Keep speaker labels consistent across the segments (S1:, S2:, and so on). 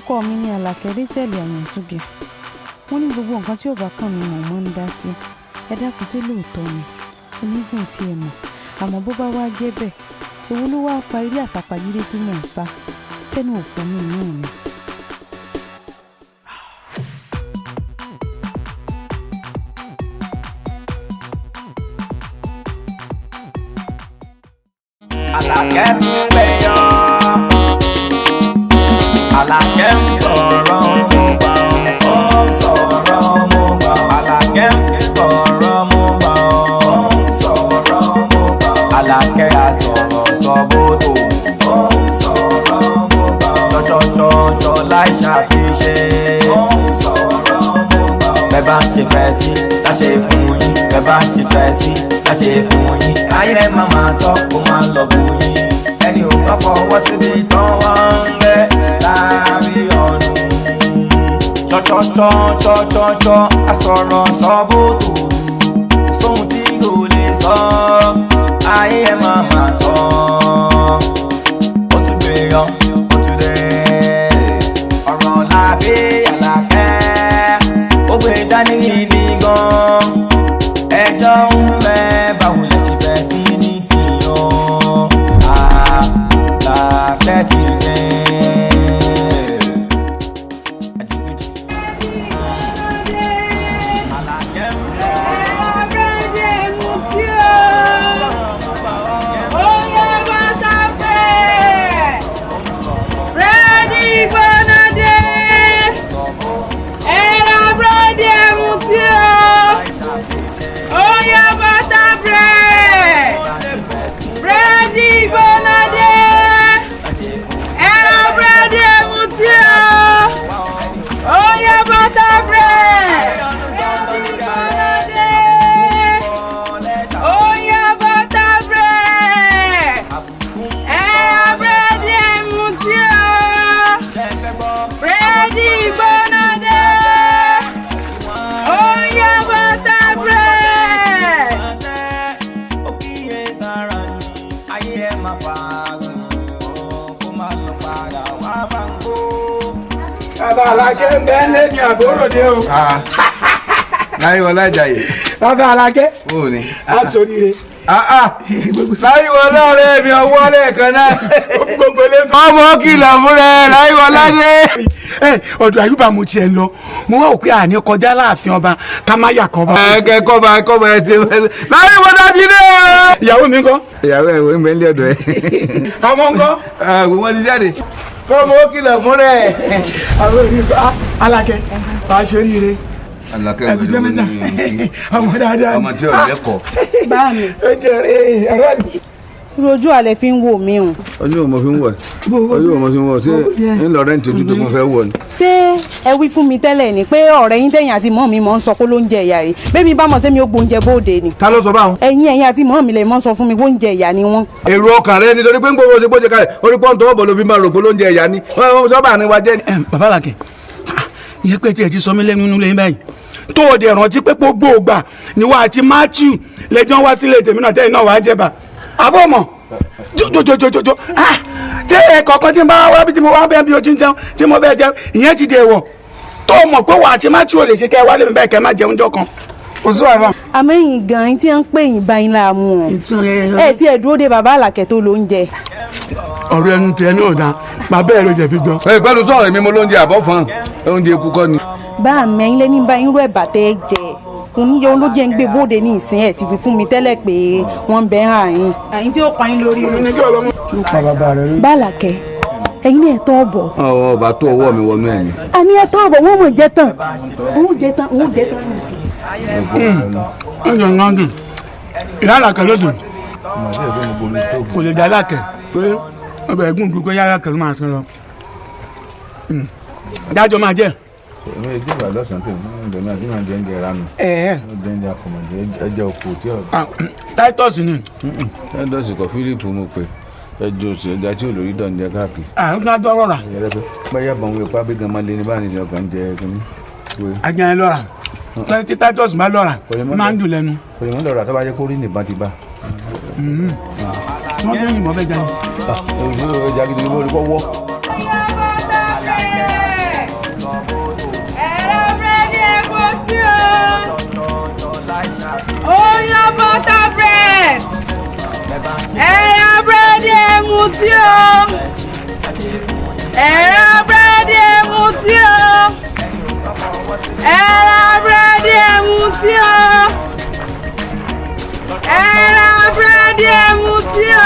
S1: orúkọ mi ni Àlàkẹ́ Rachel Àyàntúgẹ. Wọ́n ní gbogbo nǹkan tí ò bá kàn mí mọ̀ mọ́ ń dá sí. Ẹ dákun sí lóòótọ́ ni onígbọ̀n tí ẹ mọ̀ àmọ́ bó bá wá jẹ́ bẹ́ẹ̀ èwo ló wá pa ilé àtàpàgídé tí mò ń sá sẹ́nu òfin mi náà ni.
S2: Àlàkẹ́ ń gbẹ̀yàn, Àlàkẹ́ ń sọ̀rọ̀ mo gbà ó ń sọ̀rọ̀ mo gbà ó. Àlàkẹ́ ń sọ̀rọ̀ mo gbà ó ń sọ̀rọ̀ mo gbà ó. Àlàkẹ́ àsọ̀rọ̀ sọ́bodò ó ń sọ̀rọ̀ mo gbà ó. Jọjọjọjọ láì ṣàfiṣe ó ń sọ̀rọ̀ mo gbà ó. Bẹ́ẹ̀ bá ṣe fẹ́ sí láṣẹ fún yín, bẹ́ẹ̀ bá ṣe fẹ́ sí láṣẹ fún yín. Ayé màmá tọ́ kó máa lọ bù yín. Ẹni ò bá fọwọ́ síbi tán wọ́n ń rẹ́ láàrin ọ̀nù. Chọ́chọ́chọ́chọ́chọ́ àsọ̀rọ̀ sọ́bòtò kò sóhun tí kò lè sọ. Ayé ẹ̀ máa mà tán. Ó tún gbé yan, ó tún dé. Ọ̀rọ̀ làbí Àlàkẹ́, ó gbé dání ní gan. Ẹjọ́ ń bẹ́ báwo lè ṣe fẹ́ sí ní tìyàn. Àlàkẹ́ ti dé.
S3: Àlàkẹ́ ń bẹ́ẹ̀ lé ní àbúrò dé o.
S4: Láyíwọlá Àjàyè.
S3: Bàbá Àlàkẹ́.
S4: Ó ní.
S3: A sóríire.
S4: Láyíwọlá ọ̀rẹ́ mi ọwọ́ lẹ́ẹ̀kan náà.
S3: Gbogbo ilé.
S4: Ọmọ kìlọ̀ fún rẹ Láyíwọlá dé.
S3: Ọ̀dọ̀ Àyùbá mo tiẹ̀ lọ mo wá òpin àní kọjá láàfin ọba ká má yà kọ́ bá.
S4: Kọ́ba ẹ ṣe Láyíwọlá ti dé.
S3: Ìyàwó mi ńkọ́.
S4: Ìyàwó ẹ̀ wọ́n ń bẹ ní ọ̀dọ̀ ẹ̀.
S3: Ọmọ ńkọ́.
S4: Wọ́n ti jáde. Kọ́mọ kìlọ̀ fún rẹ.
S3: Àlàkẹ́ bá a ṣe oríire.
S4: Àlàkẹ́
S3: ẹ̀kújẹ́ mẹ́ta ọmọ dáadáa.
S4: ọmọ tí ò lẹ́kọ̀ọ́.
S1: Bá mi.
S3: Ó jẹ́rìí ọ̀rẹ́ mi.
S1: Rojú àlẹ́ fi ń wò mí o.
S4: Ojú ọmọ fi ń wọ̀ ojú ọmọ fi ń wọ̀ ṣé ń lọ rẹ́ǹtì ojú tó kún fẹ́ wọ̀ ni.
S1: Ṣé ẹ wí fún mi tẹ́lẹ̀ ni pé ọ̀rẹ́ yín tẹ̀yìn àti mọ́ mi mọ́ ń sọ pé lóúnjẹ ìyá rẹ̀ bẹ́ẹ̀mi bá mọ̀ sẹ́mi ó gbóúnjẹ bóde ni.
S4: Ta ló sọ báwọn.
S1: ẹ̀yin àti mọ́ mi lè mọ́ sọ fún mi bóúnjẹ ìyá ni wọ́n.
S4: èrò ọkàn rẹ nítorí pé ń gbowó ṣe gbóúnjẹ kalẹ̀ orí pọ́ǹtò ọ̀bọ̀ ló fi máa rò pé lóúnjẹ ìyá ni sọ́bà ni wàá jẹ́ ni.
S3: Bàbá Àlàkẹ́ ìyẹn pé tí ẹ ti sọ mí lẹ́nu inú lẹ́yìn báyìí tó o dẹ̀ rántí pé gbogbo ògbà ni wàá ti Matthew lẹ́jọ́ wá sílé tèmi náà tẹ́yìn náà wàá jẹba àbọ̀ mọ̀ jojojojojo tí ẹ kọ̀ọ̀kan tí n bá wá bí tí mo wá bẹ́ẹ̀ bí o ti ń jẹun tí mo bẹ́ẹ̀ jẹun ìyẹn ti dè wọ̀ tó o mọ̀ pé wàá ti Matthew ò lè ṣe kẹ́ ẹ wálé mi bẹ́ẹ̀ kẹ́ ẹ má jẹun jọ kan kò sí wàhálà.
S1: àmẹ́yìn gan-an tí wọ́n ń pè yín báyìí láàmú ọ̀ ẹ tí ẹ dúró de bàbá Àlàkẹ́ tó lóúnjẹ.
S3: ọ̀rọ̀ ẹnu tẹ ní ọ̀dà bàbá ẹ̀ ló jẹ̀ fi gan.
S4: ẹ pẹ́ẹ́nu sọ̀rọ̀ mi mo lóúnjẹ àbọ̀ fún oúnjẹ ikú kọ́ ni.
S1: bá a mẹ́yìn lẹ́ni bá yín rú ẹ̀bà tẹ́ ẹ jẹ kò ní yọ ló jẹ́ ń gbé bóde ní ìsín ẹ̀ ti fi fún mi tẹ́lẹ̀ pé wọ́n ń bẹ́ àyín. àyín tí ó pa yín lórí mi. Bá Àlàkẹ́ ẹ̀yin ní ẹ̀tọ́ ọ̀bọ̀.
S4: ọba tó ọwọ́ mi wọnú ẹ̀yìn.
S1: àní ẹ̀tọ́ ọ̀bọ̀ wọ́n mọ̀ jẹ́ tán òun jẹ́ tán òun jẹ́ tán.
S3: ọjọ́ ń gán ìyá Àlàkẹ́ lódò kò lè dá Àlàkẹ́ pé ọbẹ̀ ẹ̀gún gbogbo yá Àlàkẹ́ ló máa sọ lọ. dájọ́ máa jẹ́.
S4: èmi èdè ìwà lọ́sàn-án tó ń bẹ̀rẹ̀ náà tí màá jẹ́ ń jẹ ránu. jẹ́ ń jẹ akọ̀mọ̀jẹ́ ẹjẹ́ òkú tí ọ̀.
S3: Titus ni.
S4: Titus kọ Philip mo pè ẹjọ́ òsì ẹja tí olórí dán jẹ káàkiri.
S3: àwọn kan tó rọra.
S4: báyà bọ̀ ń wé pábí gan máa lé ní báyìí ní ọkàn jẹ kínní.
S3: ajá yẹn lọ́ra tí Titus bá lọ́ra máa ń dùn lẹ́nu.
S4: òyìnbó lọ́ra tó bá yẹ kó rí nìbọn ti bá.
S3: wọ́n fẹ́ yìnbọn fẹ́ jáde.
S4: ẹja gidi ni wọ́n rí kọ́ wọ́.
S1: ẹ̀rọ búrẹ́dì ẹ̀mú tí o. ẹ̀rọ búrẹ́dì ẹ̀mú tí o. ẹ̀rọ búrẹ́dì ẹ̀mú tí o. ẹ̀rọ búrẹ́dì ẹ̀mú tí o.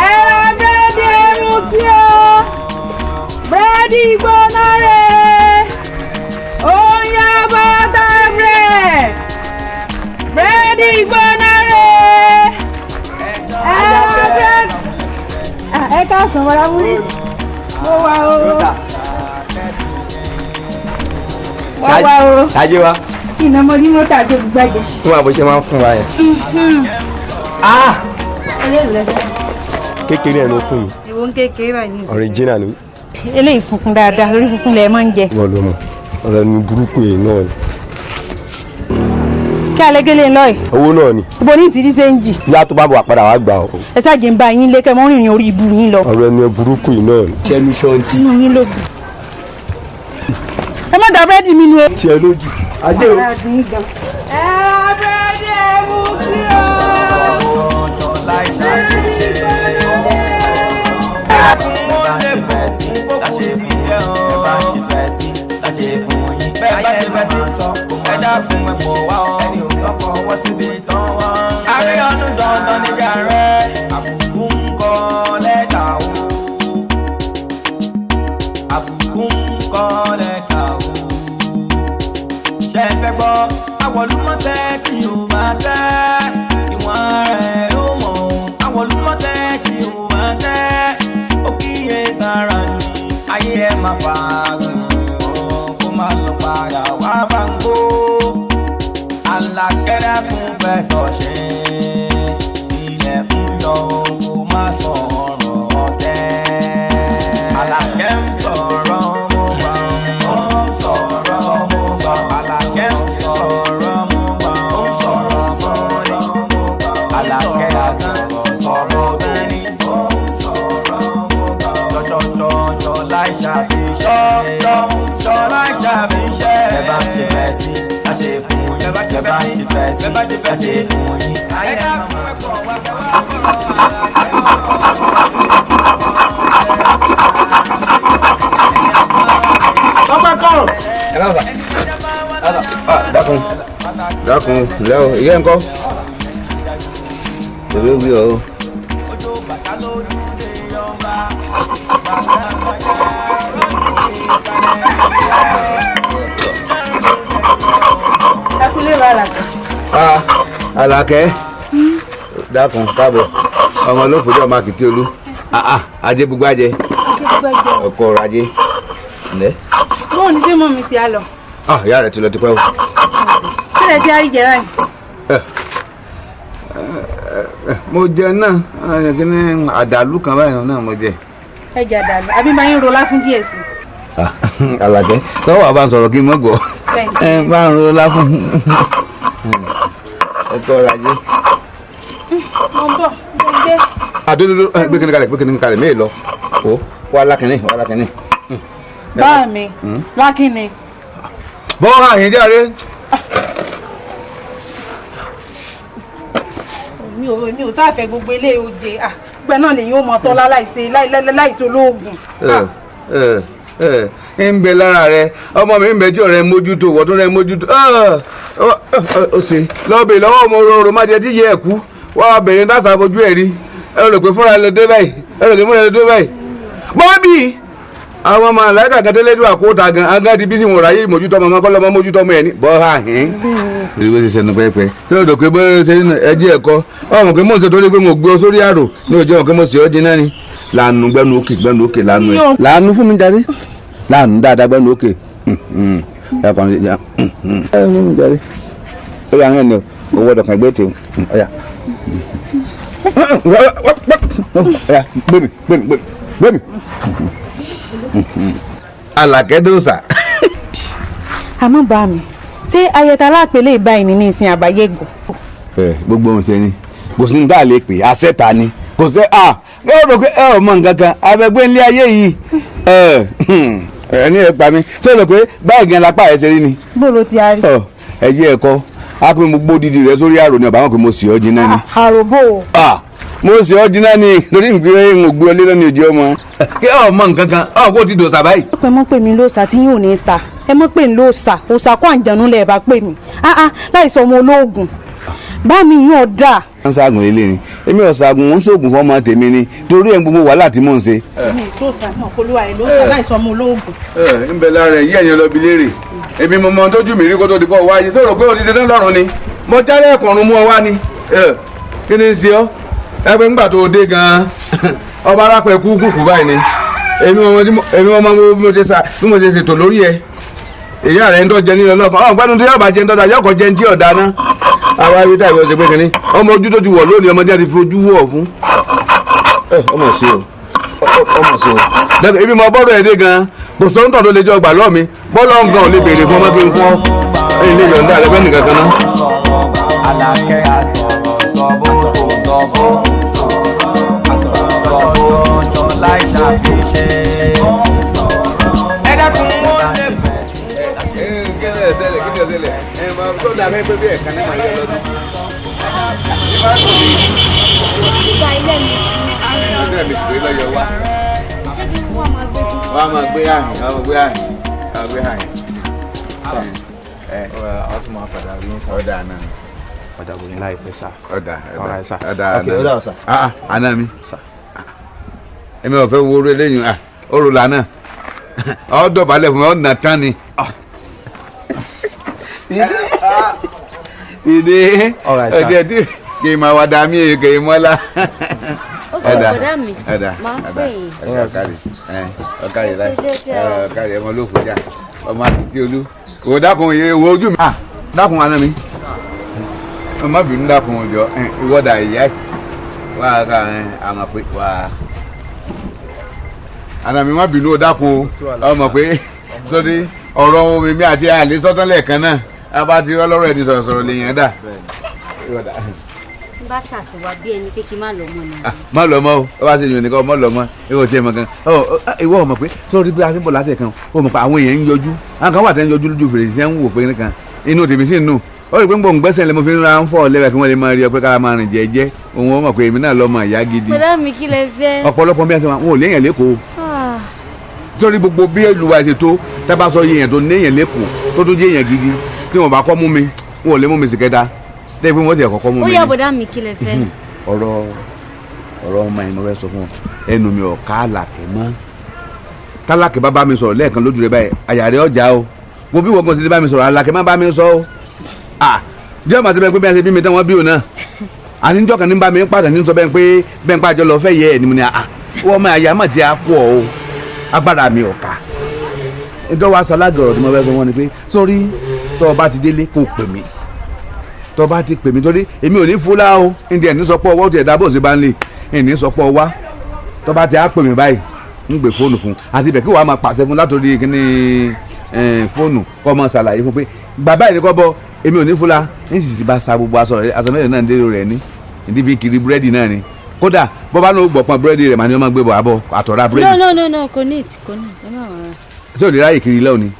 S1: ẹ̀rọ búrẹ́dì ẹ̀mú tí o. búrẹ́dì gbóná rẹ̀. Oya butter bread. Búrẹ́dì gbóná rẹ̀. Ẹ̀rọ bread. Ẹ káàsán wọ́n rámúrí. Mo wà o. Wọ́n wà o.
S5: Ṣáájú wa.
S1: Kí iná mo rí mọ́tò àti olùgbàjẹ́.
S5: Fún wa bó ṣe máa ń fún wa yẹn. Kékeré ẹ̀ ló fún mi.
S1: Ìwọ ń kékeré báyìí ní ìsìn.
S5: Original ni.
S1: Eléyìí funfun dáadáa, lórí funfun lẹ̀ máa ń jẹ.
S5: Wọ́n ló mọ̀. Ọ̀rẹ́ mi burúkú yìí náà ni.
S1: Kí alẹ́gẹ́lẹ́ ń lọ yìí.
S5: Owó náà ni.
S1: Ibo ní ìtìrí ṣe ń jì.
S5: Ìyá tó bá bọ̀ àpàdà wá gbà ọ́.
S1: Ẹ ṣáàjì ń bá yín lé kẹ́ mọ́ rìnrìn orí ibu yín lọ.
S5: Ọ̀rẹ́ mi burúkú yìí náà ni. Ṣẹ́nu ṣọ́ntì.
S1: Inú yín ló dùn. Ẹ má dá búrẹ́dì mi nu o.
S5: Ṣé ẹ lójú? Ajé o.
S1: Búrẹ́dì ẹ̀mú tí o.
S4: Dákun lẹ́ o ìyá ńkọ́ ìwé wí o. Àlàkẹ́ dákun káàbọ̀ ọmọ olófòdì ọmọ Akìtì Olú ajé gbogbo ajé ọkọ ọrọ̀ ajé ǹlẹ́.
S1: Bóun ní sí mọ́ mi ti á lọ.
S4: Ìyá rẹ̀ ti lọ tipẹ́ o.
S1: Kílẹ̀ tí a rí jẹ láì.
S4: Mo jẹ náà kíní àdàlú kan báyìí náà mo jẹ.
S1: Ẹ jẹ àdàlú àbí máa ń rolá fún díẹ̀ sí.
S4: Àlàkẹ́ tọ́wọ́ àbá sọ̀rọ̀ kí n mọ̀ gbọ́ bá ń rolá fún ọkọ ọrọ̀ ajé.
S1: Mo ń bọ̀ dé.
S4: Àdódódó gbé kíní kalẹ̀ méè lọ o wà lákìnní.
S1: Báà mi lákìnní.
S4: Bọ́ọ̀ hàn yín jáde.
S1: mi ò sáfẹ́ gbogbo ilé òde gbẹ náà lèyìn ó mọ tọ́lá láìsí olóògùn.
S4: ń bẹ lára rẹ ọmọ mi ń bẹ tí ọ̀rẹ́ mójútó wọ́tún rẹ mójútó ó ṣe lọ́ọ̀bì lọ́wọ́ ọmọ oró má jẹ tí yẹ ẹ̀ kú wá bẹ̀rẹ̀ dáṣà fojú ẹ̀ rí ẹ rò pé fúnra lè dé báyìí bọ́ọ̀bì àwọn ọmọ àlàkà kẹtẹlẹ́dún àkóòtà gan agán ti bí sí wọn ráyè mójútó ọmọ kọ́lọ́mọ mójútó ọmọ ẹ̀ ní bọ́ọ̀hà ìwé ṣe sẹnu pẹpẹ tí ó dọ̀ pé bó ṣe ẹjí ẹ̀kọ́ ọmọ pé mo ṣe torí pé mo gbé ọ sórí àrò ní òjò ọ̀kẹ́ mo ṣe ọ́ jiná ni lànà gbẹnu òkè lànà ẹ̀ lànà fún mi jáde lànà dáadáa gbẹnu òkè yàtọ̀ ní ìjà fún mi jáde ó yà hàn ní owó ọ̀dọ̀ kan gbé tèm ọ̀yà gbẹmí Àlàkẹ́dọ́sà.
S1: Àmọ́ bá mi ṣé ayẹta alápèlé ìbáyìí ní ìsìn àbáyé gùn.
S4: Gbogbo ohun ṣe ni kò sí ní tá a lè pè àṣẹta ni kò sí yóò rò pé ẹ ò mọ nǹkan kan abẹgbẹ́ ńlẹ̀ ayé yìí ẹni ẹ pa mi ṣé o rò pé báyìí gan lápá ẹ ṣe rí ni.
S1: bó ló ti a rí.
S4: ẹ jẹ́ ẹ̀kọ́ á pé mo gbó dídì rẹ sórí àrò ni ọba wọn pé mo sì ọ́ jiná ni.
S1: àròbó.
S4: mo sì ọ́ jiná ni lórí ìgbé mo gbé ọ lé lọ́nà ìjọ ọmọ. kí ọmọ nǹkan kan kó ti dòṣà báyìí.
S1: ẹ mọ̀ pé mi lóòsà tí yóò ní ta ẹ mọ̀ pé mi lóòsà òòsà kó àǹjẹ̀nu lẹ̀ bá pè mí láì sọ ọmọ olóògùn bá mi yàn dà.
S4: wọ́n ṣaagùn ilé ni èmi ọ̀ṣaagùn ń ṣoògùn fọ́mọ tèmi ni torí ẹ̀ gbogbo wàhálà tí mò ń ṣe.
S1: èmi lóòsà náà polúwa ẹ̀ lóòsà láì sọ ọmọ olóògùn.
S4: ń bẹ lára ẹ̀ yí ẹ̀yàn lọ bi léèrè èmi mo mọ tójú mi rí kó tó di bọ́ wáyé sọ̀rọ̀ pé o ti ṣe tán lọ́rùn ni mo jálẹ̀ ẹ̀kọ́rùn mú ọ wá ni kí ni ń ṣe ọ́ ẹgbẹ́ ńgbà tó o dé gan-an ọba arápẹ̀ kú kùkù báyìí ni èmi ọmọ bí mo ṣe ṣètò lórí ẹ èyí àrẹ ń tọ́ jẹ nílẹ̀ lọ́kàn ọ̀hún gbẹ́nu tí yóò bá jẹ ń tọ́da yọkọ̀ jẹ ń tí ọ̀dà náà àwa ibi táyọ̀ ṣe pé kínní ọmọ ojú tó ti wọ̀ lónìí ọmọdé àti fojú wọ̀ fún ọmọ sí o ọmọ sí o dẹ́gbẹ́ ibi mo bọ́dọ̀ ẹ̀ dé gan-an kò sọ́ńtọ̀ tó lè jọ gbà lọ́ọ̀ mi bọ́ọ̀lù ọ̀gán ò lè béèrè fún ọmọ fi ń fọ́ ẹ̀yìn lè yọ̀ǹda àlẹ́gbẹ́ nìkan kan náà.
S2: Àlàkẹ́ àsọ̀rọ̀ sọ̀bọ̀ jọ láì ṣàfiṣe. Ẹ dákun wọ́n lè fẹ́.
S4: tó dàbí pé bí ẹ̀ka náà máa yọ lọ́dún. ilé mi sì pé lọ́yọ̀ wá. wọ́n á máa gbé àhìn wọ́n á máa gbé àhìn wọ́n á gbé àhìn.
S5: àwọn tó máa padà rí ń sá.
S4: ọ̀dà àná mi.
S5: padà bò ní láìpẹ́ sá.
S4: ọ̀dà
S5: ọ̀dà ọ̀sà.
S4: àná mi. èmi ò fẹ́ wo orí eléyìí ọ̀rọ̀ lànà ọ̀dọ̀bálẹ̀ fún mi ọ̀nà tán ni. ìdí ọ̀dẹ̀ tí kì í máa wá dá mi kì í mọ́lá. ẹ̀dà ọ̀kàrí láì ọ̀kàrí ẹ̀mọ́ ló kọjá ọmọ àtìtì olú kò dákun iye wo ojú mi. dákun àná mi ọmọ bìnú dákun ọjọ́ ìwọ́dà ìyá wà á ká àmọ̀ pé wà á àná mi má bínú dákun ọmọ pé sórí ọ̀rọ̀ omi mi àti àlè sọ́tọ́lẹ̀ kan náà a bá ti rọ́ lọ́rọ̀ ẹni sọ̀rọ̀sọ̀rọ̀ lèèyàn dà.
S6: tí bá ṣàtiwá bí ẹni pé kí má lọ mọ náà.
S4: má lọ mọ o ó bá ṣe yàn nìkan mọ lọ mọ ìwọ tí ẹ mọ kan ìwọ ọmọ pé sórí bí a ti ń bọ̀ láti ẹ̀kan ó mọ̀ pé àwọn èèyàn ń yọjú àwọn kan wà tẹ́ ń yọjú lójú fèrèsé tí wọ́n ń wò pé nìkan inú tèmi sì ń nù ó rí i pé ń bọ̀ ń gbẹ́sẹ̀ lé mo fi ń ra ń fọ́ lẹ́wẹ̀ kí wọ́n lè máa rí ọ pé kára máa rìn jẹ́jẹ́ òun ó mọ̀ pé èmi náà lọ́mọ ìyá gidi.
S6: pẹ̀lú mi kí lẹ fẹ́.
S4: ọ̀pọ̀lọpọ̀ bí wọ́n ti wọn ò léèyàn lẹ́kọ̀ọ́ torí gbogbo bí olùwà ṣe tó tábà sọ yéèyàn tó léèyàn lẹ́kọ̀ọ́ tó tún jẹ́ èèyàn gidi tí wọ́n bá kọ́ mú mi wọn ò lè mú mi sì kẹta lẹ́yìn pé wọ́n ti ẹ̀kọ́ kọ́ mú mi.
S6: ó yá bọ̀dá mi kí lẹ fẹ́.
S4: ọ̀rọ̀ ọmọ yìí mo fẹ́ sọ fún ọ ẹnu mi ò ká àlàkẹ́ mọ́ tálákẹ́ bá bá mi sọ̀rọ̀ lẹ́ẹ̀kan lójú rẹ báyìí àyà rẹ ọjà o mo bí wọ́n sì ti bá mi sọ̀rọ̀ àlàkẹ́ má bá mi sọ o jẹ́ ọmọ àti bẹ́ẹ̀ pé bí wọ́n ṣe bí mi tán wọ́n bí o náà àníjọ́ kan ní bá mi padà ní sọ bẹ́ẹ̀ pé bẹ́ẹ̀ ń pàjọ́ lọ fẹ́ yẹ ẹ̀ ni mo ní wọ́n máa yà má ti á kú ọ o agbára mi ò ká ìjọba aṣáláàgì ọ̀rọ̀ tí mo fẹ́ sọ wọ́n ni pé sórí tó o bá ti délé kó o pè mí tó o bá ti pè mí torí èmi ò ní fúlá o ìdí ẹ̀ ní sọpọ̀ ọwọ́ tí ẹ̀dá bò sí bá ń lè ẹ̀ ní sọpọ̀ wá tó o bá ti á pè mí báyìí ń gbé fóònù fún àti ibẹ̀ kí wàá máa pàṣẹ fún látòrí kíní fóònù kọ́ máa ṣàlàyé fún pé bàbá ẹ̀ ní kọ́ bọ èmi ò ní fúlá ní sì ti bá sa gbogbo aṣọ mẹ́rin náà ń dérò rẹ̀ ní ìdí fi kiri búrẹ́dì náà ni kódà bọ́ bá ló gbọ̀pọ̀ búrẹ́dì rẹ̀ màá ní wọ́n máa gbé bọ̀ àbọ̀ àtọ̀rà búrẹ́dì.
S6: no kò ní ẹ má wọ̀rọ̀.
S4: ṣé o lè ráyè kiri lẹ́wọ̀n ni.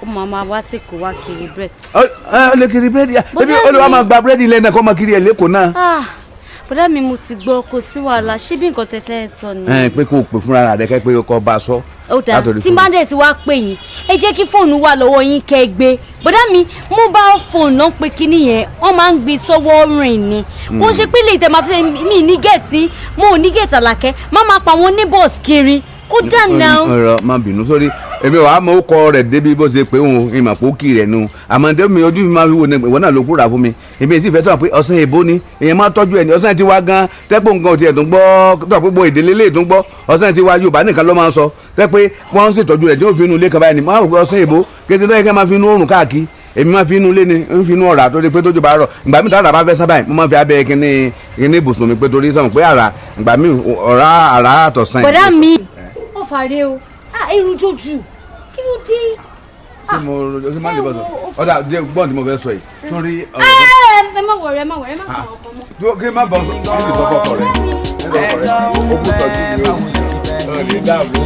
S6: ó máa máa wá sí kó wá kiri búrẹ́dì.
S4: ó lè kiri búrẹ́dì ebi ó lè wá máa gba búrẹ́dì lẹ́nu kó máa kiri ẹ̀ lẹ́kọ̀ọ́ náà.
S6: bọ́dá mi mo ti gbọ́ kò sí wàhálà ṣé bí nǹkan tẹ fẹ́ sọ ni.
S4: pé kó o pè fúnra rẹ̀ kẹ́ pé kó bá a sọ.
S6: ó dáa tí bá dẹ̀ ti wá pè yín ẹ jẹ́ kí fóònù wà lọ́wọ́ yín kẹ́ ẹ gbé bọ́dá mi mobile phone náà pé kíní yẹn wọ́n máa ń gbé sọ́wọ́ rìn ni kò ṣe pé lè tẹ̀ máa fi mí ní gẹ̀ẹ́tì mo ò ní gẹ̀ẹ́tì Àlàkẹ́ má máa pa àwọn neighbors kiri kó dà náà.
S4: ọ̀rọ̀ má bínú sórí èmi wàá mọ ọkọ rẹ̀ débi bó ṣe pé òun ìmọ̀ pé ó kì rẹ̀ nu àmọ́ ǹdẹ́ mi ojú mi máa fi wò ní ìwọ náà ló kúrà fún mi èmi sì fẹ́ sọ pé ọ̀sán èbó ni èèyàn máa tọ́jú ẹ̀ ní ọ̀sán ti wá gan tẹ́pọ̀ nǹkan ò tiẹ̀ tún gbọ́ tó àpò ìdílé lè tún gbọ́ ọ̀sán ti wá Yorùbá nìkan ló máa ń sọ tẹ́ pé wọ́n ń ṣètọ́jú rẹ̀ tí ó fi inú ilé kan báyìí ni máa wò pé ọ̀sán èbó kété lọ́yẹ̀ kẹ́ máa fi inú oòrùn káàkiri èmi máa fi inú ilé ni ń fi inú ọ̀rá torí pé tójú bá rọ̀ ìgbà mi tààrà bá fẹ́ sábà mo máa fi abẹ́ kíní ibùsùn mi pé torí sọ̀rọ̀ pé àrà ìgbà mi ọ̀rá àrà àtọ̀sán.
S6: bọ̀dá mi ó fàárẹ̀ o irun jójú kí ló dé.
S4: ṣé mo ṣe máa ń lè bọ̀ sọ ọ̀dà gbọ́n tí mo fẹ́ sọ yìí torí.
S6: ẹ má wọ̀rẹ́ ẹ má sọ̀rọ̀ ọkọ mọ́.
S4: kí n má bọ̀ sọ kí n sọ fọkọ rẹ ó kú tọ́jú mi ó ní dáàbò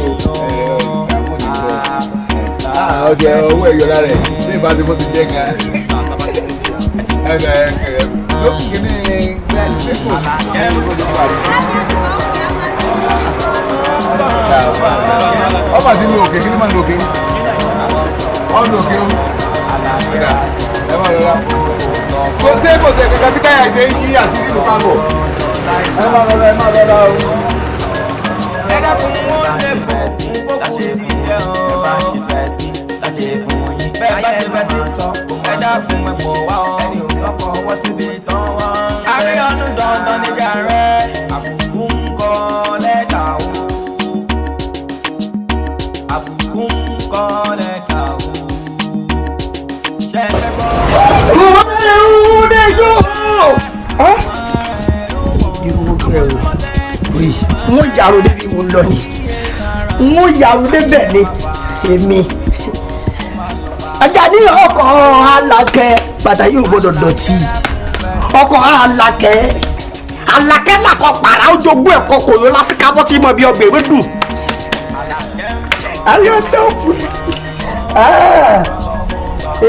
S4: ọ̀dẹ̀ owó ẹ̀yọ́ lára ẹ̀ ní ìbá tí mo ti jẹ́ gan. ọmọ àti mi òkè kí ni máa ń lo òkè ọdún òkè ó ẹ máa lọ́la kò sí kankan tí káyà ṣe ń yí àti ìlú káàbọ̀ ẹ máa lọ́la o.
S2: ẹ dákun wọn lè fẹ́ sí láṣẹ fún yẹ ọ́ bá ṣe fẹ́ sí láṣẹ fún yín bẹ́ẹ̀ bá ṣe fẹ́ sí tán ẹ dákun ẹ pọ̀ wá ọ́ ẹni ò lọ́ fọwọ́ síbi tán wá. àríyànjú dandan níjà rẹ̀ àbùkù ń kọ́ lẹ́tà o àbùkù ń kọ́ lẹ́tà o ṣe é fẹ́ gbọ́.
S7: wọ́n yàrá débi mo ń lọ ni wọ́n yàrá débẹ̀ ni èmi Àjàní ọkọ̀ Alákẹ́ bàtà yóò gbọ́dọ̀ dọ̀tí ọkọ̀ Alákẹ́ làkọ̀ pàrà ó jogún ẹ̀kọ́ kò yọ lásìkò abọ́ tí mo bí ọgbẹ̀ ìwé dùn. ayé ọ̀dọ́ òkú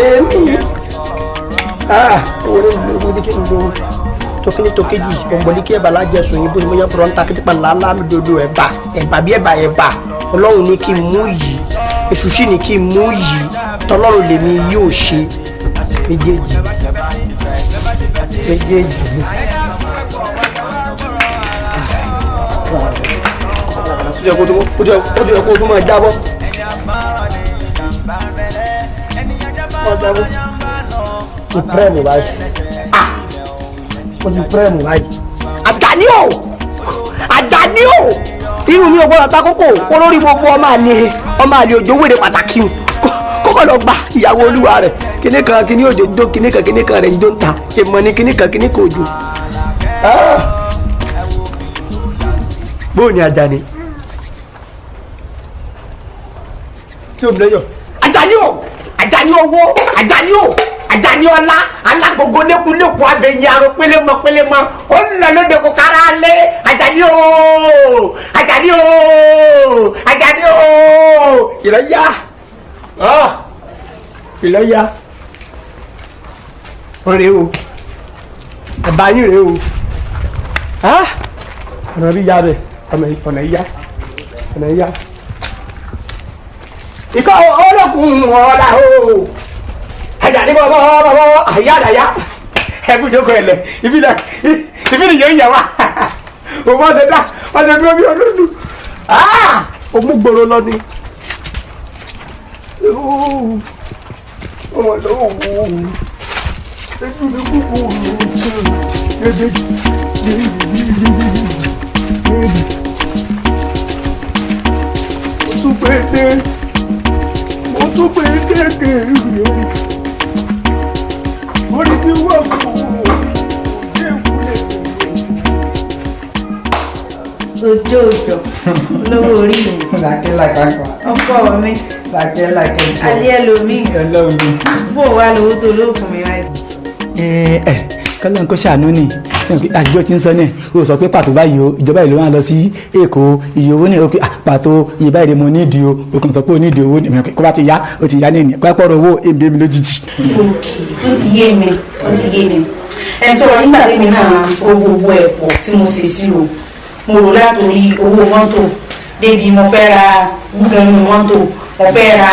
S7: èmi owó ní kí n lo tokini tokeji ọmọdékí ẹ̀bà lájẹsùn yìí bó ni mo yẹ fọlọ́ ń ta kítípa làálàá mi dodo ẹ̀bà bí ẹ̀bà ọlọ́run ní kí n mú yìí èṣù sì ní kí n mú yìí tọlọ́run lèmi yóò ṣe méjèèjì. ó jẹ́ kó tó máa jábọ́. mo pẹ́ẹ́mù báyìí. mo ti pẹ́ẹ́mù báyìí. Àjàní o irú mi ò gbọ́dọ̀ ta kókó olórí gbogbo ọmọ àlè òjò wèrè pàtàkì o kókó lọ gba ìyàwó olúwa rẹ̀ kíní kan kíní òjò dó kíní kan rẹ̀ ń dó ń ta èèmọ̀ ni kíní kan òjò. bóò ni Àjàní tí o bí lẹ́yọ̀. Àjàní owó Àjàní ọlá alágogo lékuléku abẹ́yìn aró pélémọ ó ń lọ lóde kó kára lé Àjàní ìlọ́yà ọ̀rẹ́ o ẹ̀bá yín rèé o ọ̀nà bí ya bẹ̀ ọ̀nà ìyá ikọ̀ olókùn ọ̀la o Àjàní bọ̀ àyàdàyà ẹ̀bùn jókòó ẹ̀lẹ̀ ibi nìyẹn ń yà wá òmò ọ̀sẹ̀ dá ọ̀sẹ̀ dúró bí olódù òmùgbòrò lọ ni ọmọ lọ́wọ́ wo ẹjú mi kúkú mo tún pé kéèké orí tí wọ́n kú òjò ìwúlẹ̀
S8: ojú òjò olówó orí mi
S5: Làkẹ́
S8: ọkọ mi
S5: Làkẹ́
S8: alẹ́ ẹlòmíì bó wà lówó tó ló fún mi láì.
S3: kọ́lọ́n kó ṣàánú ni àṣìjọ́ ti ń sọ náà ó sọ pé pàtó báyìí o ìjọba ìlú wa lọ sí Èkó iye owó náà ó pé pàtó iye báyìí mo nídìí o kàn sọ pé o nídìí owó nìyẹn kó bá ti yá o ti yá ní ìní kó ẹ pọ̀rọ̀ owó èmi mi lójijì.
S8: ó ti yé mi ẹ sọ̀rọ̀ nígbà tí mi náà ó gbogbo ẹ̀ pọ̀ tí mo ṣe sí o mo rò látòrí owó mọ́tò débi mo fẹ́ ra gbẹ̀rún mọ́tò mo fẹ́ ra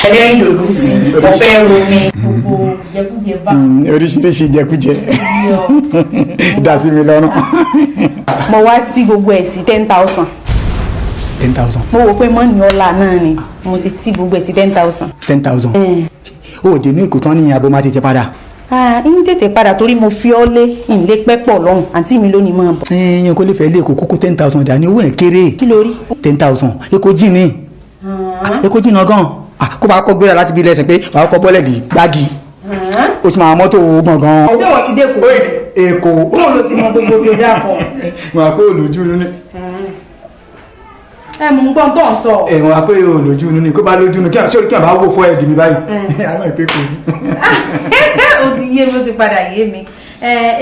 S8: ẹlẹ́rìn dòdò sí mo fẹ́ romi gbogbo jẹkújẹ bá.
S3: oríṣiríṣi jẹkújẹ dá sí mi lọ́rùn.
S8: mo wá sí gbogbo ẹ̀ sí 10,000.
S3: 10,000.
S8: mo wò pé mọ́ni ọ̀la náà ni mo ti sí gbogbo ẹ̀ sí 10,000.
S3: 10,000. o ò dé ní ìkó tán ní abo máa tètè padà.
S8: ń tètè padà torí mo fi ọ́ lé ìlé pẹ́pọ̀ lọ́hùn àǹtí mi lónìí máa bọ̀.
S3: yẹn kó lè fẹ́ lé èkó kókó 10,000 dání owó ẹ̀ kéré.
S8: kí ló rí.
S3: 10,000 èkó jìn ní. èkó jìn náà gan kó bá kọ́ gbéra láti bí lẹ́sìn pé wàá kọ́ bọ́lẹ̀ di gbági o ti máa mọ́tò gbọ̀ngàn.
S8: ọjọ́ wọn ti dé Èkó.
S3: Èkó.
S8: bóun ló sì mọ gbogbo bí o dá kan.
S3: wọn àpé olójú inú ni.
S8: mú un gbọ́n tó ń sọ.
S3: wọn àpé olójú inú ni kó bá lójú inú kí wọn bá wò fọ́ ẹ̀dì mi báyìí. àwọn ìpè kò ní.
S8: o ti yé mi o ti padà yé mi